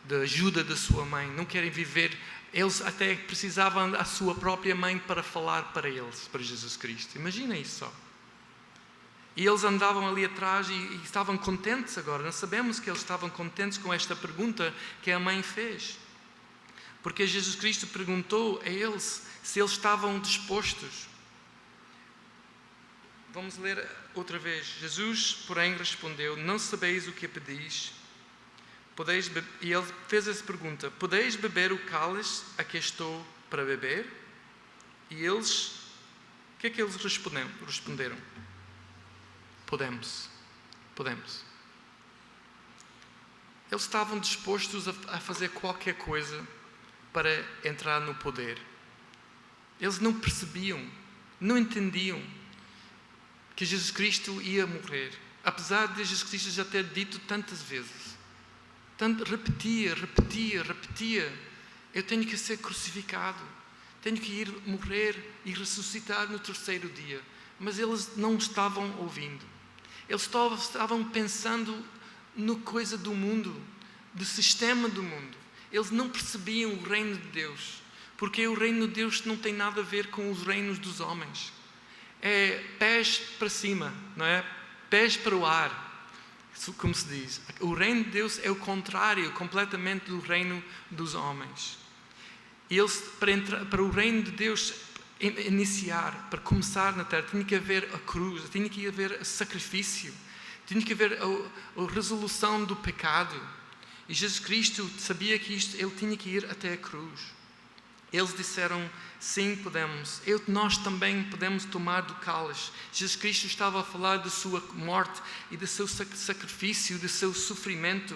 da ajuda da sua mãe, não querem viver. Eles até precisavam da sua própria mãe para falar para eles, para Jesus Cristo. Imagina isso só. E eles andavam ali atrás e estavam contentes agora. Nós sabemos que eles estavam contentes com esta pergunta que a mãe fez. Porque Jesus Cristo perguntou a eles se eles estavam dispostos. Vamos ler outra vez. Jesus, porém, respondeu, não sabeis o que pedis. E ele fez essa pergunta, podeis beber o cálice a que estou para beber? E eles, o que é que eles responderam? Podemos. Eles estavam dispostos a fazer qualquer coisa para entrar no poder. Eles não percebiam, não entendiam que Jesus Cristo ia morrer. Apesar de Jesus Cristo já ter dito tantas vezes. Repetia. Eu tenho que ser crucificado. Tenho que ir morrer e ressuscitar no terceiro dia. Mas eles não estavam ouvindo. Eles estavam pensando no coisa do mundo, do sistema do mundo. Eles não percebiam o reino de Deus. Porque o reino de Deus não tem nada a ver com os reinos dos homens. É pés para cima, não é? Pés para o ar. Como se diz, o reino de Deus é o contrário completamente do reino dos homens. E eles, para o reino de Deus iniciar, para começar na terra, tinha que haver a cruz, tinha que haver sacrifício, tinha que haver a resolução do pecado. E Jesus Cristo sabia que ele tinha que ir até a cruz. Eles disseram, sim, podemos. Nós também podemos tomar do cálice. Jesus Cristo estava a falar da sua morte e do seu sacrifício, do seu sofrimento.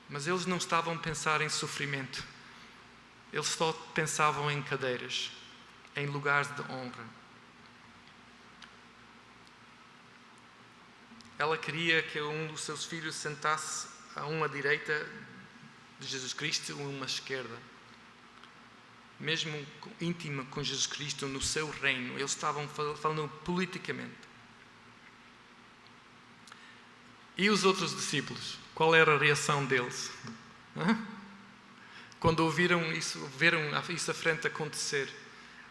Mas eles não estavam a pensar em sofrimento. Eles só pensavam em cadeiras, em lugares de honra. ela queria que um dos seus filhos sentasse a uma direita de Jesus Cristo e uma esquerda. Mesmo íntima com Jesus Cristo no seu reino, eles estavam falando politicamente. E os outros discípulos? Qual era a reação deles? Quando ouviram isso, viram isso à frente acontecer.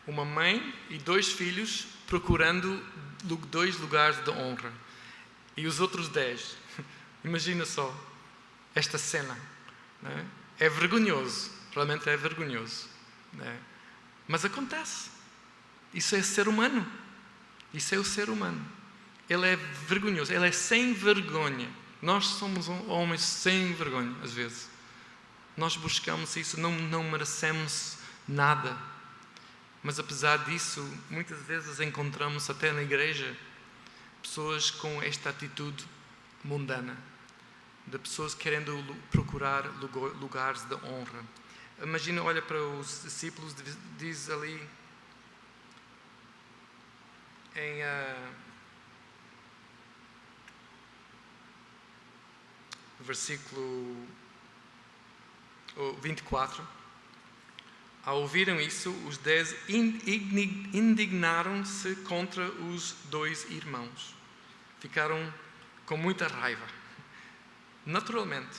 Uma mãe e 2 filhos procurando 2 lugares de honra. E os outros 10. Imagina só esta cena. Não é? É vergonhoso. Realmente é vergonhoso. Não é? Mas acontece. Isso é ser humano. Isso é o ser humano. Ele é vergonhoso. Ele é sem vergonha. Nós somos homens sem vergonha, às vezes. Nós buscamos isso, não merecemos nada. Mas apesar disso, muitas vezes encontramos até na igreja pessoas com esta atitude mundana, de pessoas querendo procurar lugares de honra. Imagina, olha para os discípulos, diz ali em versículo 24. Ao ouvirem isso, os 10 indignaram-se contra os 2 irmãos. Ficaram com muita raiva. Naturalmente.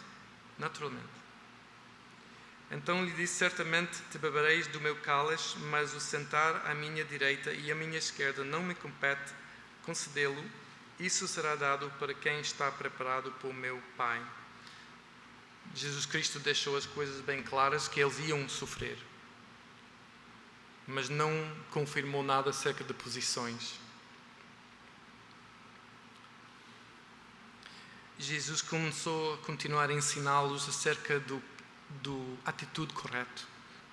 Então lhe disse: certamente te bebereis do meu cálice, mas o sentar à minha direita e à minha esquerda não me compete concedê-lo. Isso será dado para quem está preparado por meu Pai. Jesus Cristo deixou as coisas bem claras, que eles iam sofrer. Mas não confirmou nada acerca de posições. Jesus começou a continuar a ensiná-los acerca do atitude correta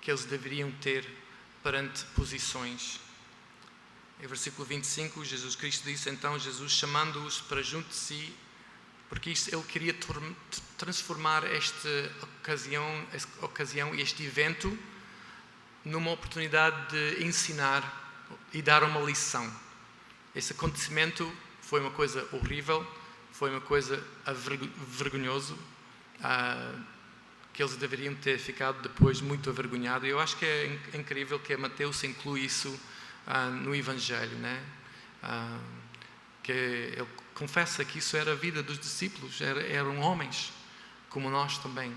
que eles deveriam ter perante posições. Em versículo 25, Jesus Cristo disse: então Jesus, chamando-os para junto de si, porque ele queria transformar esta ocasião e este evento numa oportunidade de ensinar e dar uma lição. Esse acontecimento foi uma coisa horrível, foi uma coisa vergonhosa, que eles deveriam ter ficado depois muito avergonhados. Eu acho que é incrível que Mateus inclui isso no Evangelho, né? Que ele confessa que isso era a vida dos discípulos, eram homens como nós também.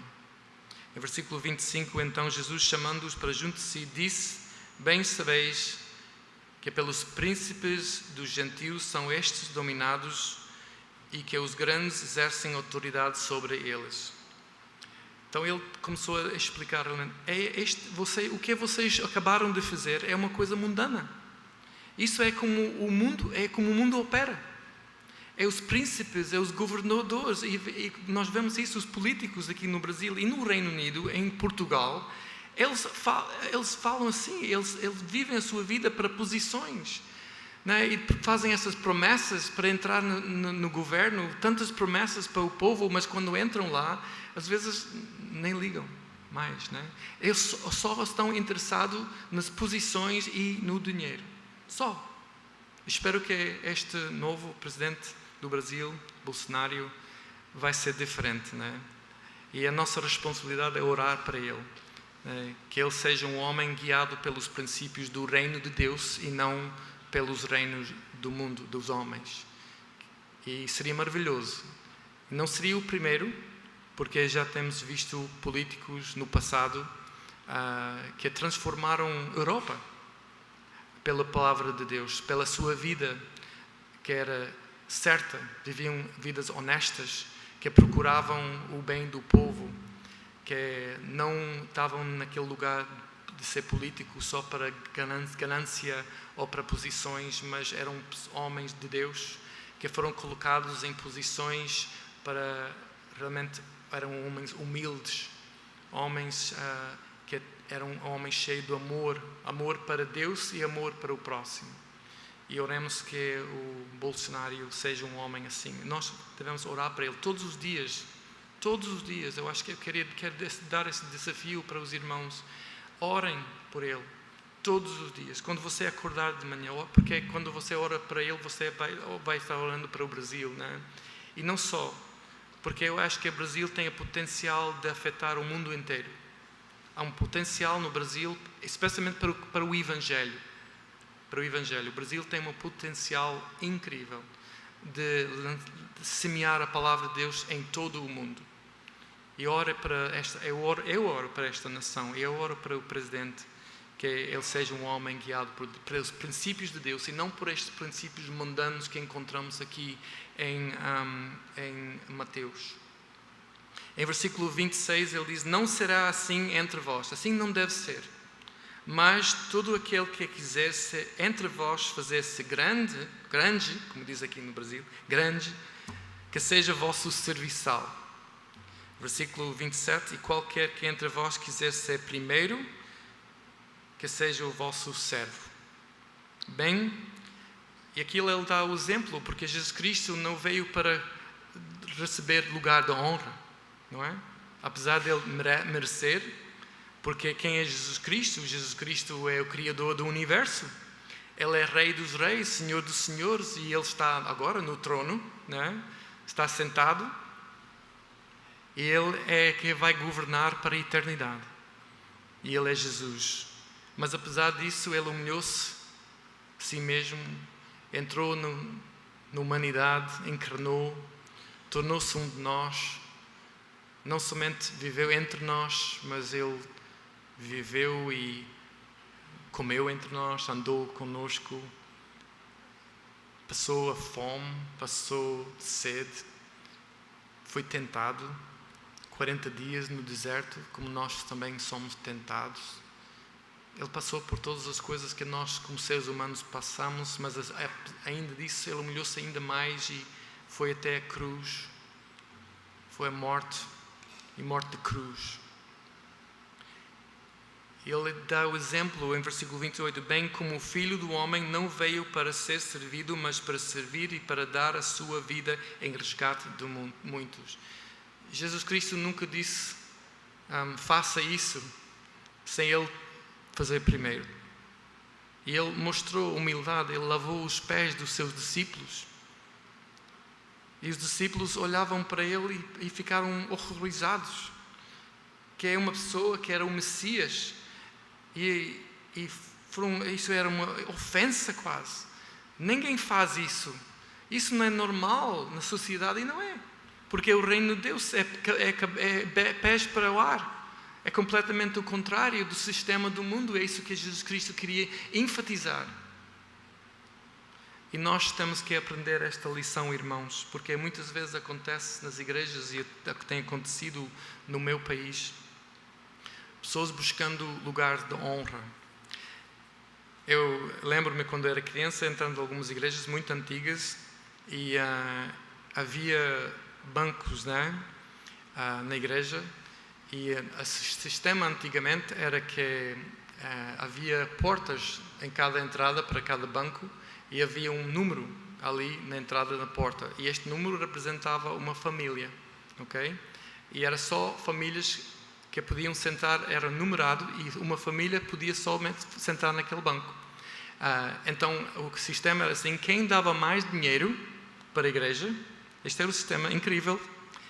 Em versículo 25, então Jesus, chamando-os para junto de si, disse: bem sabeis que pelos príncipes dos gentios são estes dominados e que os grandes exercem autoridade sobre eles. Então ele começou a explicar: o que vocês acabaram de fazer é uma coisa mundana. Isso é como o mundo opera. É os príncipes, é os governadores, e nós vemos isso, os políticos aqui no Brasil e no Reino Unido, em Portugal, eles falam assim, eles vivem a sua vida para posições, né? E fazem essas promessas para entrar no governo, tantas promessas para o povo, mas quando entram lá, às vezes nem ligam mais, né? Eles só estão interessados nas posições e no dinheiro, só. Espero que este novo presidente do Brasil, Bolsonaro, vai ser diferente, né? E a nossa responsabilidade é orar para ele, né? Que ele seja um homem guiado pelos princípios do reino de Deus e não pelos reinos do mundo, dos homens. E seria maravilhoso. Não seria o primeiro, porque já temos visto políticos no passado que transformaram a Europa pela palavra de Deus, pela sua vida que era certa, viviam vidas honestas, que procuravam o bem do povo, que não estavam naquele lugar de ser político só para ganância ou para posições, mas eram homens de Deus que foram colocados em posições para realmente eram homens humildes, homens que eram homens cheios de amor para Deus e amor para o próximo. E oremos que o Bolsonaro seja um homem assim. Nós devemos orar para ele todos os dias. Eu acho que eu quero dar esse desafio para os irmãos. Orem por ele todos os dias. Quando você acordar de manhã, porque quando você ora para ele, você vai estar orando para o Brasil, né? E não só, porque eu acho que o Brasil tem o potencial de afetar o mundo inteiro. Há um potencial no Brasil, especialmente para o Evangelho. Para o Evangelho. O Brasil tem um potencial incrível de semear a palavra de Deus em todo o mundo. E eu oro para esta nação, eu oro para o Presidente, que ele seja um homem guiado pelos princípios de Deus e não por estes princípios mundanos que encontramos aqui em Mateus. Em versículo 26 ele diz: não será assim entre vós, assim não deve ser. Mas todo aquele que quisesse entre vós fazer-se grande, como diz aqui no Brasil, grande, que seja vosso serviçal. Versículo 27, e qualquer que entre vós quiser ser primeiro, que seja o vosso servo. Bem, e aquilo ele dá o exemplo, porque Jesus Cristo não veio para receber lugar de honra, não é? Apesar de ele merecer, porque quem é Jesus Cristo? Jesus Cristo é o Criador do universo. Ele é Rei dos Reis, Senhor dos Senhores, e Ele está agora no trono, né? Está sentado, e Ele é quem vai governar para a eternidade. E Ele é Jesus. Mas apesar disso, Ele humilhou-se a si mesmo, entrou na humanidade, encarnou, tornou-se um de nós. Não somente viveu entre nós, mas Ele viveu e comeu entre nós, andou conosco, passou a fome, passou sede, foi tentado 40 dias no deserto, como nós também somos tentados. Ele passou por todas as coisas que nós, como seres humanos, passamos, mas ainda disso, Ele humilhou-se ainda mais e foi até a cruz. Foi a morte, e morte de cruz. Ele dá o exemplo em versículo 28, bem como o Filho do Homem não veio para ser servido, mas para servir e para dar a sua vida em resgate de muitos. Jesus Cristo nunca disse, faça isso, sem Ele fazer primeiro. E Ele mostrou humildade, Ele lavou os pés dos seus discípulos. E os discípulos olhavam para Ele e ficaram horrorizados. Que é uma pessoa que era o Messias. Isso era uma ofensa quase. Ninguém faz isso. Isso não é normal na sociedade e não é. Porque o reino de Deus é pés para o ar. É completamente o contrário do sistema do mundo. É isso que Jesus Cristo queria enfatizar. E nós temos que aprender esta lição, irmãos, porque muitas vezes acontece nas igrejas, e é o que tem acontecido no meu país, pessoas buscando lugar de honra. Eu lembro-me quando era criança, entrando em algumas igrejas muito antigas, e havia bancos, né, na igreja, e o sistema antigamente era que havia portas em cada entrada para cada banco, e havia um número ali na entrada da porta. E este número representava uma família, ok? E era só famílias que podiam sentar, era numerado, e uma família podia somente sentar naquele banco. Então, o sistema era assim, quem dava mais dinheiro para a igreja, este era o sistema incrível,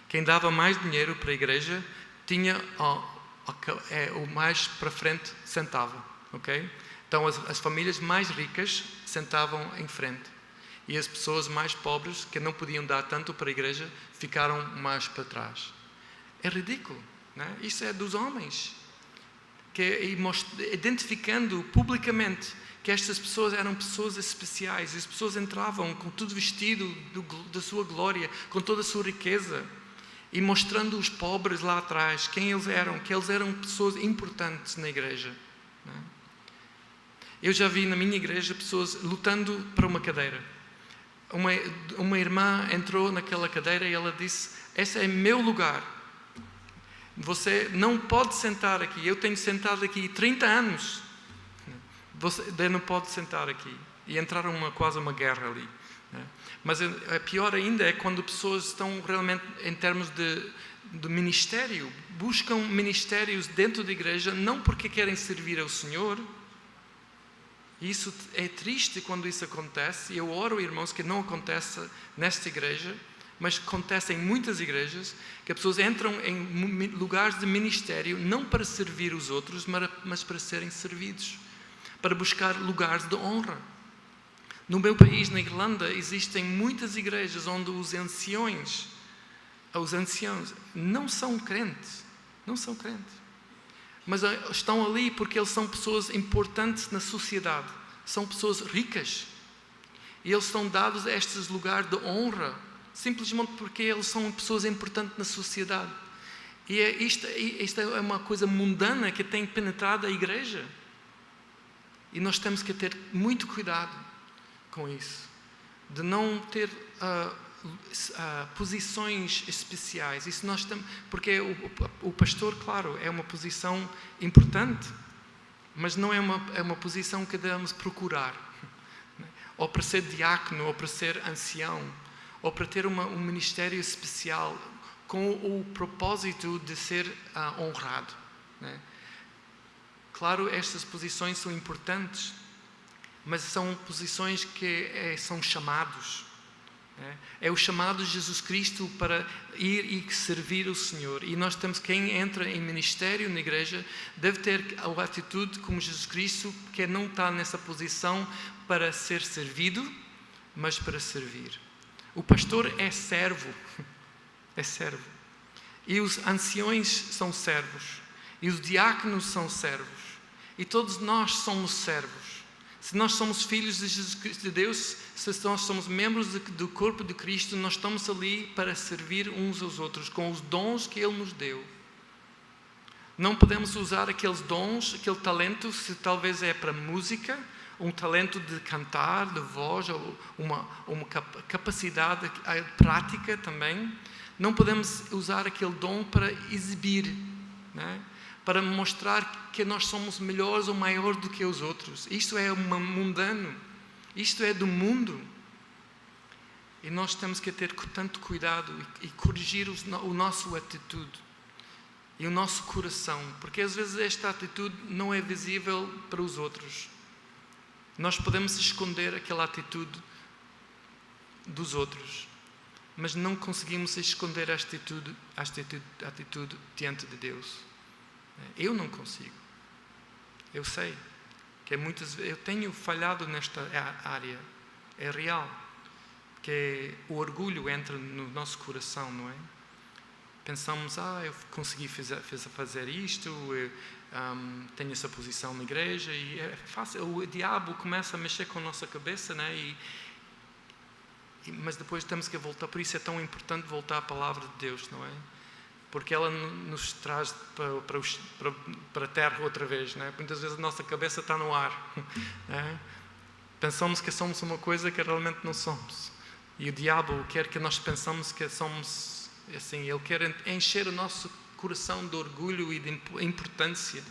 quem dava mais dinheiro para a igreja, tinha o mais para frente sentava, ok? Então, as famílias mais ricas sentavam em frente. E as pessoas mais pobres, que não podiam dar tanto para a igreja, ficaram mais para trás. É ridículo, não é? Isso é dos homens. Identificando publicamente que estas pessoas eram pessoas especiais. As pessoas entravam com tudo vestido da sua glória, com toda a sua riqueza. E mostrando os pobres lá atrás, quem eles eram, que eles eram pessoas importantes na igreja. Não é? Eu já vi na minha igreja pessoas lutando para uma cadeira. Uma irmã entrou naquela cadeira e ela disse, esse é meu lugar. Você não pode sentar aqui. Eu tenho sentado aqui 30 anos. Você não pode sentar aqui. E entraram quase uma guerra ali. Mas pior ainda é quando pessoas estão realmente em termos de ministério. Buscam ministérios dentro da igreja, não porque querem servir ao Senhor. Isso é triste quando isso acontece, e eu oro, irmãos, que não aconteça nesta igreja, mas acontece em muitas igrejas, que as pessoas entram em lugares de ministério não para servir os outros, mas para serem servidos, para buscar lugares de honra. No meu país, na Irlanda, existem muitas igrejas onde os anciões não são crentes, mas estão ali porque eles são pessoas importantes na sociedade, são pessoas ricas, e eles são dados a estes lugares de honra, simplesmente porque eles são pessoas importantes na sociedade. E isto é uma coisa mundana que tem penetrado a igreja, e nós temos que ter muito cuidado com isso, de não ter posições especiais. Isso nós temos, porque o pastor, claro, é uma posição importante, mas não é uma posição que devemos procurar, ou para ser diácono, ou para ser ancião, ou para ter um ministério especial com o propósito de ser honrado, né? Claro, estas posições são importantes, mas são posições que são chamados. É o chamado de Jesus Cristo para ir e servir o Senhor. E nós temos, quem entra em ministério na igreja, deve ter a atitude como Jesus Cristo, que não está nessa posição para ser servido, mas para servir. O pastor é servo. E os anciões são servos. E os diáconos são servos. E todos nós somos servos. Se nós somos filhos de Jesus Cristo, de Deus, se nós somos membros do corpo de Cristo, nós estamos ali para servir uns aos outros, com os dons que Ele nos deu. Não podemos usar aqueles dons, aquele talento, se talvez é para música, um talento de cantar, de voz, ou uma capacidade prática também. Não podemos usar aquele dom para exibir, né? Para mostrar que nós somos melhores ou maiores do que os outros. Isto é mundano. Isto é do mundo. E nós temos que ter tanto cuidado e corrigir o nosso atitude e o nosso coração, porque às vezes esta atitude não é visível para os outros. Nós podemos esconder aquela atitude dos outros, mas não conseguimos esconder a atitude diante de Deus. Eu não consigo. Eu sei que muitas vezes eu tenho falhado nesta área. É real. Que o orgulho entra no nosso coração, não é? Pensamos, eu consegui fazer isto, tenho essa posição na igreja, e é fácil. O diabo começa a mexer com a nossa cabeça, né? Mas depois temos que voltar. Por isso é tão importante voltar à palavra de Deus, não é? Porque ela nos traz para a terra outra vez, né? Muitas vezes a nossa cabeça está no ar, né? Pensamos que somos uma coisa que realmente não somos. E o diabo quer que nós pensamos que somos assim. Ele quer encher o nosso coração de orgulho e de importância.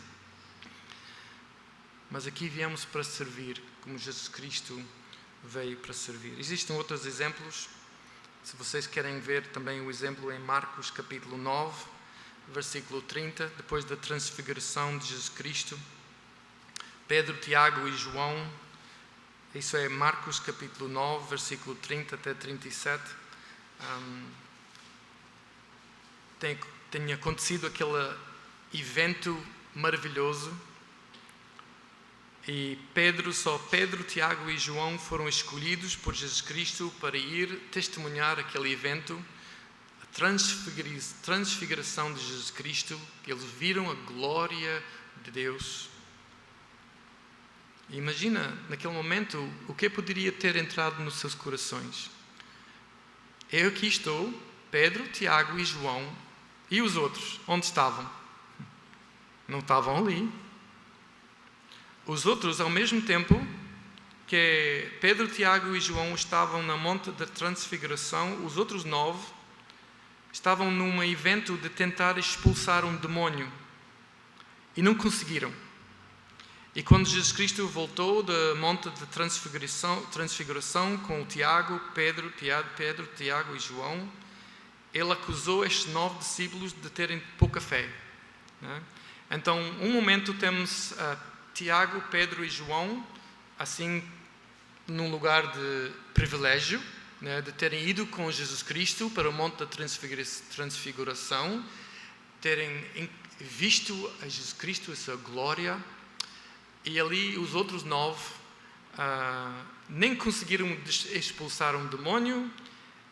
Mas aqui viemos para servir, como Jesus Cristo veio para servir. Existem outros exemplos. Se vocês querem ver também o exemplo em Marcos capítulo 9, versículo 30, depois da transfiguração de Jesus Cristo, Pedro, Tiago e João, isso é Marcos capítulo 9, versículo 30 até 37, tem acontecido aquele evento maravilhoso, e só Pedro, Tiago e João foram escolhidos por Jesus Cristo para ir testemunhar aquele evento, a transfiguração de Jesus Cristo. Eles viram a glória de Deus. E imagina, naquele momento, o que poderia ter entrado nos seus corações. Eu aqui estou, Pedro, Tiago e João, e os outros, onde estavam? Não estavam ali. Os outros, ao mesmo tempo que Pedro, Tiago e João estavam na monte da transfiguração, os outros 9 estavam num evento de tentar expulsar um demónio e não conseguiram. E quando Jesus Cristo voltou da monte da transfiguração com Pedro, Tiago e João, ele acusou estes 9 discípulos de terem pouca fé, né? Então, um momento temos Tiago, Pedro e João, assim, num lugar de privilégio, né, de terem ido com Jesus Cristo para o Monte da Transfiguração, terem visto a Jesus Cristo, a sua glória, e ali os outros 9 nem conseguiram expulsar um demónio,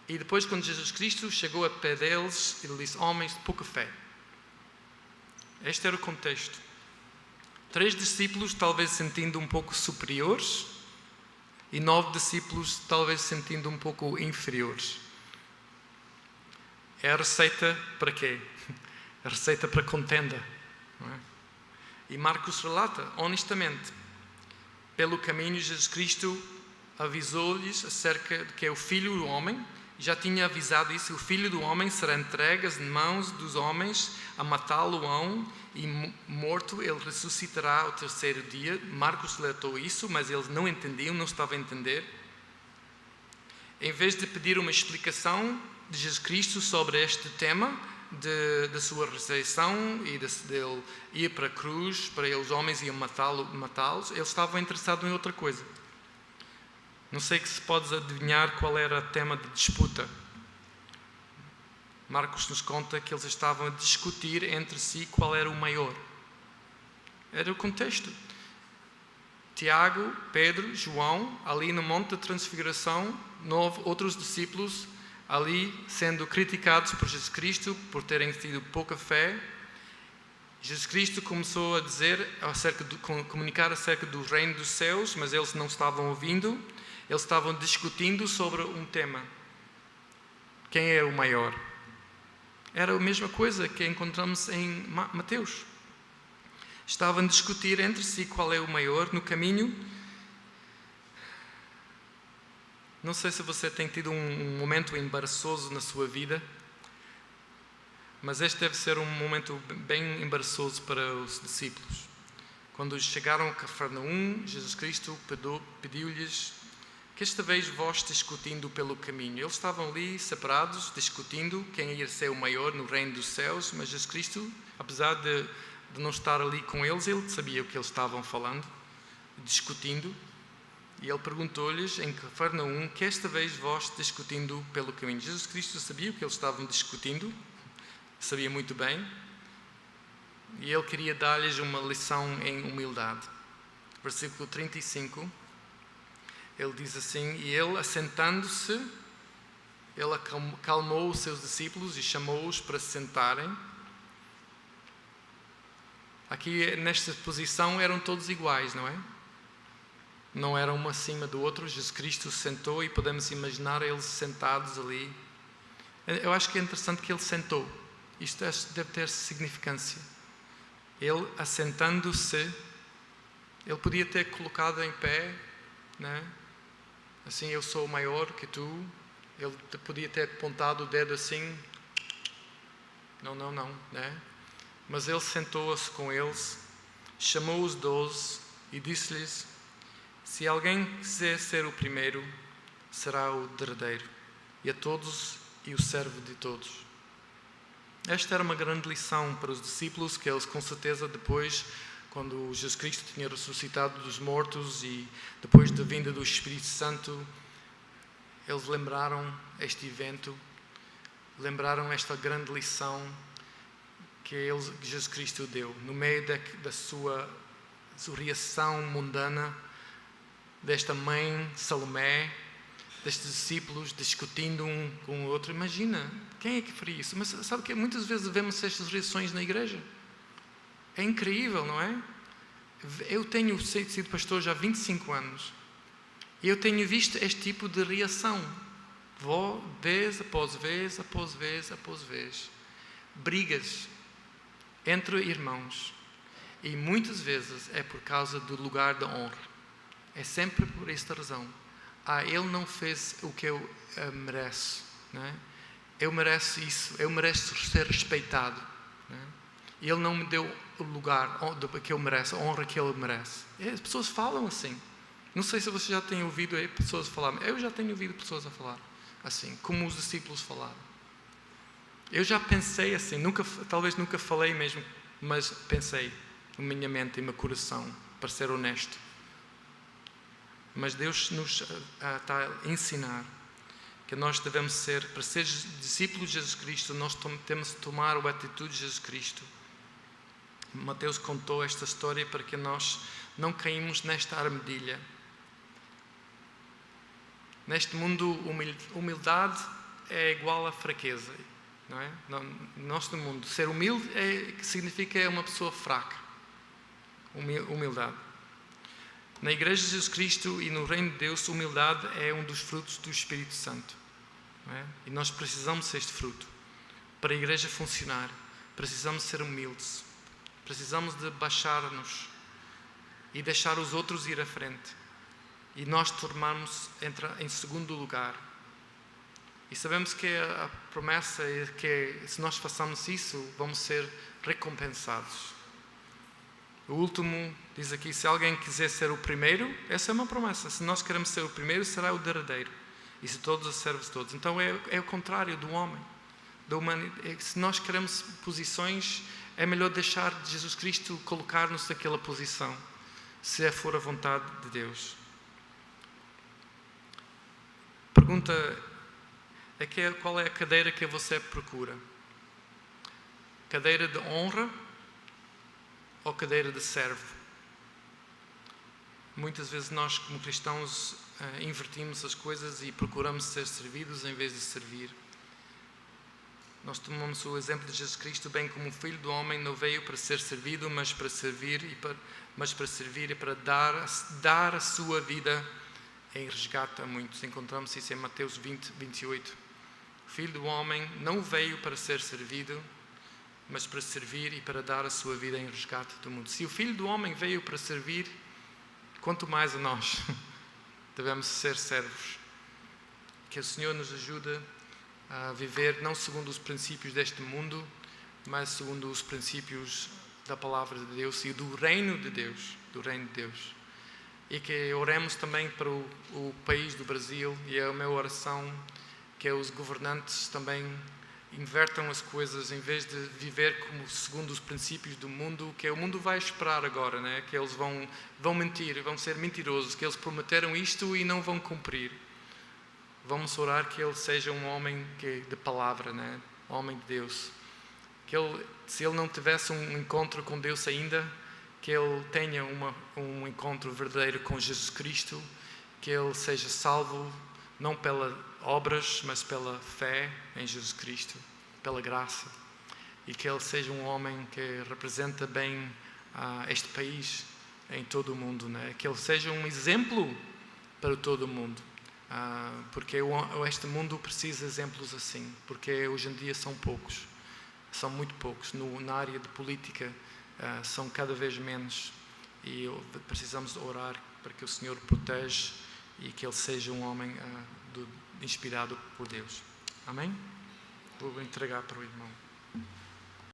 e depois quando Jesus Cristo chegou a pé deles, ele disse: homens de pouca fé. Este era o contexto. 3 discípulos talvez sentindo um pouco superiores, e 9 discípulos talvez sentindo um pouco inferiores. É a receita para quê? A receita para contenda, não é? E Marcos relata, honestamente, pelo caminho Jesus Cristo avisou-lhes acerca de que é o Filho do Homem, já tinha avisado isso: o Filho do Homem será entregue às mãos dos homens, a matá-lo-ão, e morto ele ressuscitará ao 3º dia. Marcos relatou isso, mas eles não entendiam, não estavam a entender. Em vez de pedir uma explicação de Jesus Cristo sobre este tema, da sua ressurreição e dele ir para a cruz, para os homens iam matá-los, eles estavam interessados em outra coisa. Não sei se podes adivinhar qual era o tema de disputa. Marcos nos conta que eles estavam a discutir entre si qual era o maior. Era o contexto. Tiago, Pedro, João, ali no Monte da Transfiguração, 9 outros discípulos ali sendo criticados por Jesus Cristo por terem tido pouca fé. Jesus Cristo começou a dizer, comunicar acerca do reino dos céus, mas eles não estavam ouvindo. Eles estavam discutindo sobre um tema: quem é o maior? Era a mesma coisa que encontramos em Mateus. Estavam a discutir entre si qual é o maior no caminho. Não sei se você tem tido um momento embaraçoso na sua vida, mas este deve ser um momento bem embaraçoso para os discípulos. Quando chegaram a Cafarnaum, Jesus Cristo pediu-lhes que esta vez vós discutindo pelo caminho. Eles estavam ali separados, discutindo quem ia ser o maior no reino dos céus, mas Jesus Cristo, apesar de não estar ali com eles, ele sabia o que eles estavam falando, discutindo. E ele perguntou-lhes em Cafarnaum que esta vez vós discutindo pelo caminho. Jesus Cristo sabia o que eles estavam discutindo, sabia muito bem, e ele queria dar-lhes uma lição em humildade. Versículo 35, ele diz assim: e ele, assentando-se, ele acalmou os seus discípulos e chamou-os para se sentarem. Aqui, nesta posição, eram todos iguais, não é? Não era um acima do outro. Jesus Cristo sentou e podemos imaginar eles sentados ali. Eu acho que é interessante que ele sentou. Isto deve ter significância. Ele, assentando-se, ele podia ter colocado em pé, né? Assim, eu sou maior que tu. Ele podia ter apontado o dedo assim. Não, né? Mas ele sentou-se com eles, chamou os 12 e disse-lhes: se alguém quiser ser o primeiro, será o derradeiro, e a todos e o servo de todos. Esta era uma grande lição para os discípulos, que eles com certeza depois, quando Jesus Cristo tinha ressuscitado dos mortos e depois da vinda do Espírito Santo, eles lembraram este evento, lembraram esta grande lição que Jesus Cristo deu, no meio da sua reação mundana, desta mãe Salomé, destes discípulos discutindo um com o outro. Imagina, quem é que faria isso? Mas sabe que muitas vezes vemos estas reações na igreja. É incrível, não é? Eu tenho sido pastor já há 25 anos e eu tenho visto este tipo de reação, vez após vez, após vez, após vez. Brigas entre irmãos, e muitas vezes é por causa do lugar da honra. É sempre por esta razão. Ele não fez o que eu mereço, não é? Eu mereço isso, eu mereço ser respeitado, não é? E ele não me deu o lugar que eu mereço, a honra que ele merece. As pessoas falam assim. Não sei se você já tem ouvido pessoas falar. Eu já tenho ouvido pessoas a falar assim, como os discípulos falaram. Eu já pensei assim, talvez nunca falei mesmo, mas pensei na minha mente e no meu coração, para ser honesto. Mas Deus nos está a ensinar que nós devemos ser, para ser discípulos de Jesus Cristo, nós temos de tomar a atitude de Jesus Cristo. Mateus contou esta história para que nós não caímos nesta armadilha. Neste mundo, humildade é igual a fraqueza, não é? No nosso mundo, ser humilde significa uma pessoa fraca. Humildade. Na Igreja de Jesus Cristo e no Reino de Deus, humildade é um dos frutos do Espírito Santo. Não é? E nós precisamos deste fruto. Para a Igreja funcionar, precisamos ser humildes. Precisamos de baixar-nos e deixar os outros ir à frente. E nós tornarmos em segundo lugar. E sabemos que a promessa é que se nós façamos isso, vamos ser recompensados. O último diz aqui, se alguém quiser ser o primeiro, essa é uma promessa. Se nós queremos ser o primeiro, será o derradeiro. E se todos, serve a todos. Então é o contrário do homem. Da humanidade. Se nós queremos posições, é melhor deixar Jesus Cristo colocar-nos naquela posição, se for a vontade de Deus. Pergunta é qual é a cadeira que você procura? Cadeira de honra ou cadeira de servo? Muitas vezes nós, como cristãos, invertimos as coisas e procuramos ser servidos em vez de servir. Nós tomamos o exemplo de Jesus Cristo, bem como o Filho do Homem não veio para ser servido, mas para servir e para dar a sua vida em resgate a muitos. Encontramos isso em Mateus 20, 28. O Filho do Homem não veio para ser servido, mas para servir e para dar a sua vida em resgate do mundo. Se o Filho do Homem veio para servir, quanto mais a nós devemos ser servos. Que o Senhor nos ajude a viver não segundo os princípios deste mundo, mas segundo os princípios da Palavra de Deus e do Reino de Deus. E que oremos também para o país do Brasil, e é a minha oração que os governantes também invertam as coisas, em vez de viver como segundo os princípios do mundo, que o mundo vai esperar agora, né? Que eles vão mentir, vão ser mentirosos, que eles prometeram isto e não vão cumprir. Vamos orar que ele seja um homem de palavra, né? Homem de Deus. Que se ele não tivesse um encontro com Deus ainda, que ele tenha um encontro verdadeiro com Jesus Cristo, que ele seja salvo não pelas obras, mas pela fé em Jesus Cristo, pela graça, e que ele seja um homem que representa bem este país em todo o mundo, né? Que ele seja um exemplo para todo o mundo, porque este mundo precisa de exemplos assim, porque hoje em dia são poucos, são muito poucos, na área de política são cada vez menos, e precisamos orar para que o Senhor o proteja e que ele seja um homem inspirado por Deus. Amém? Vou entregar para o irmão.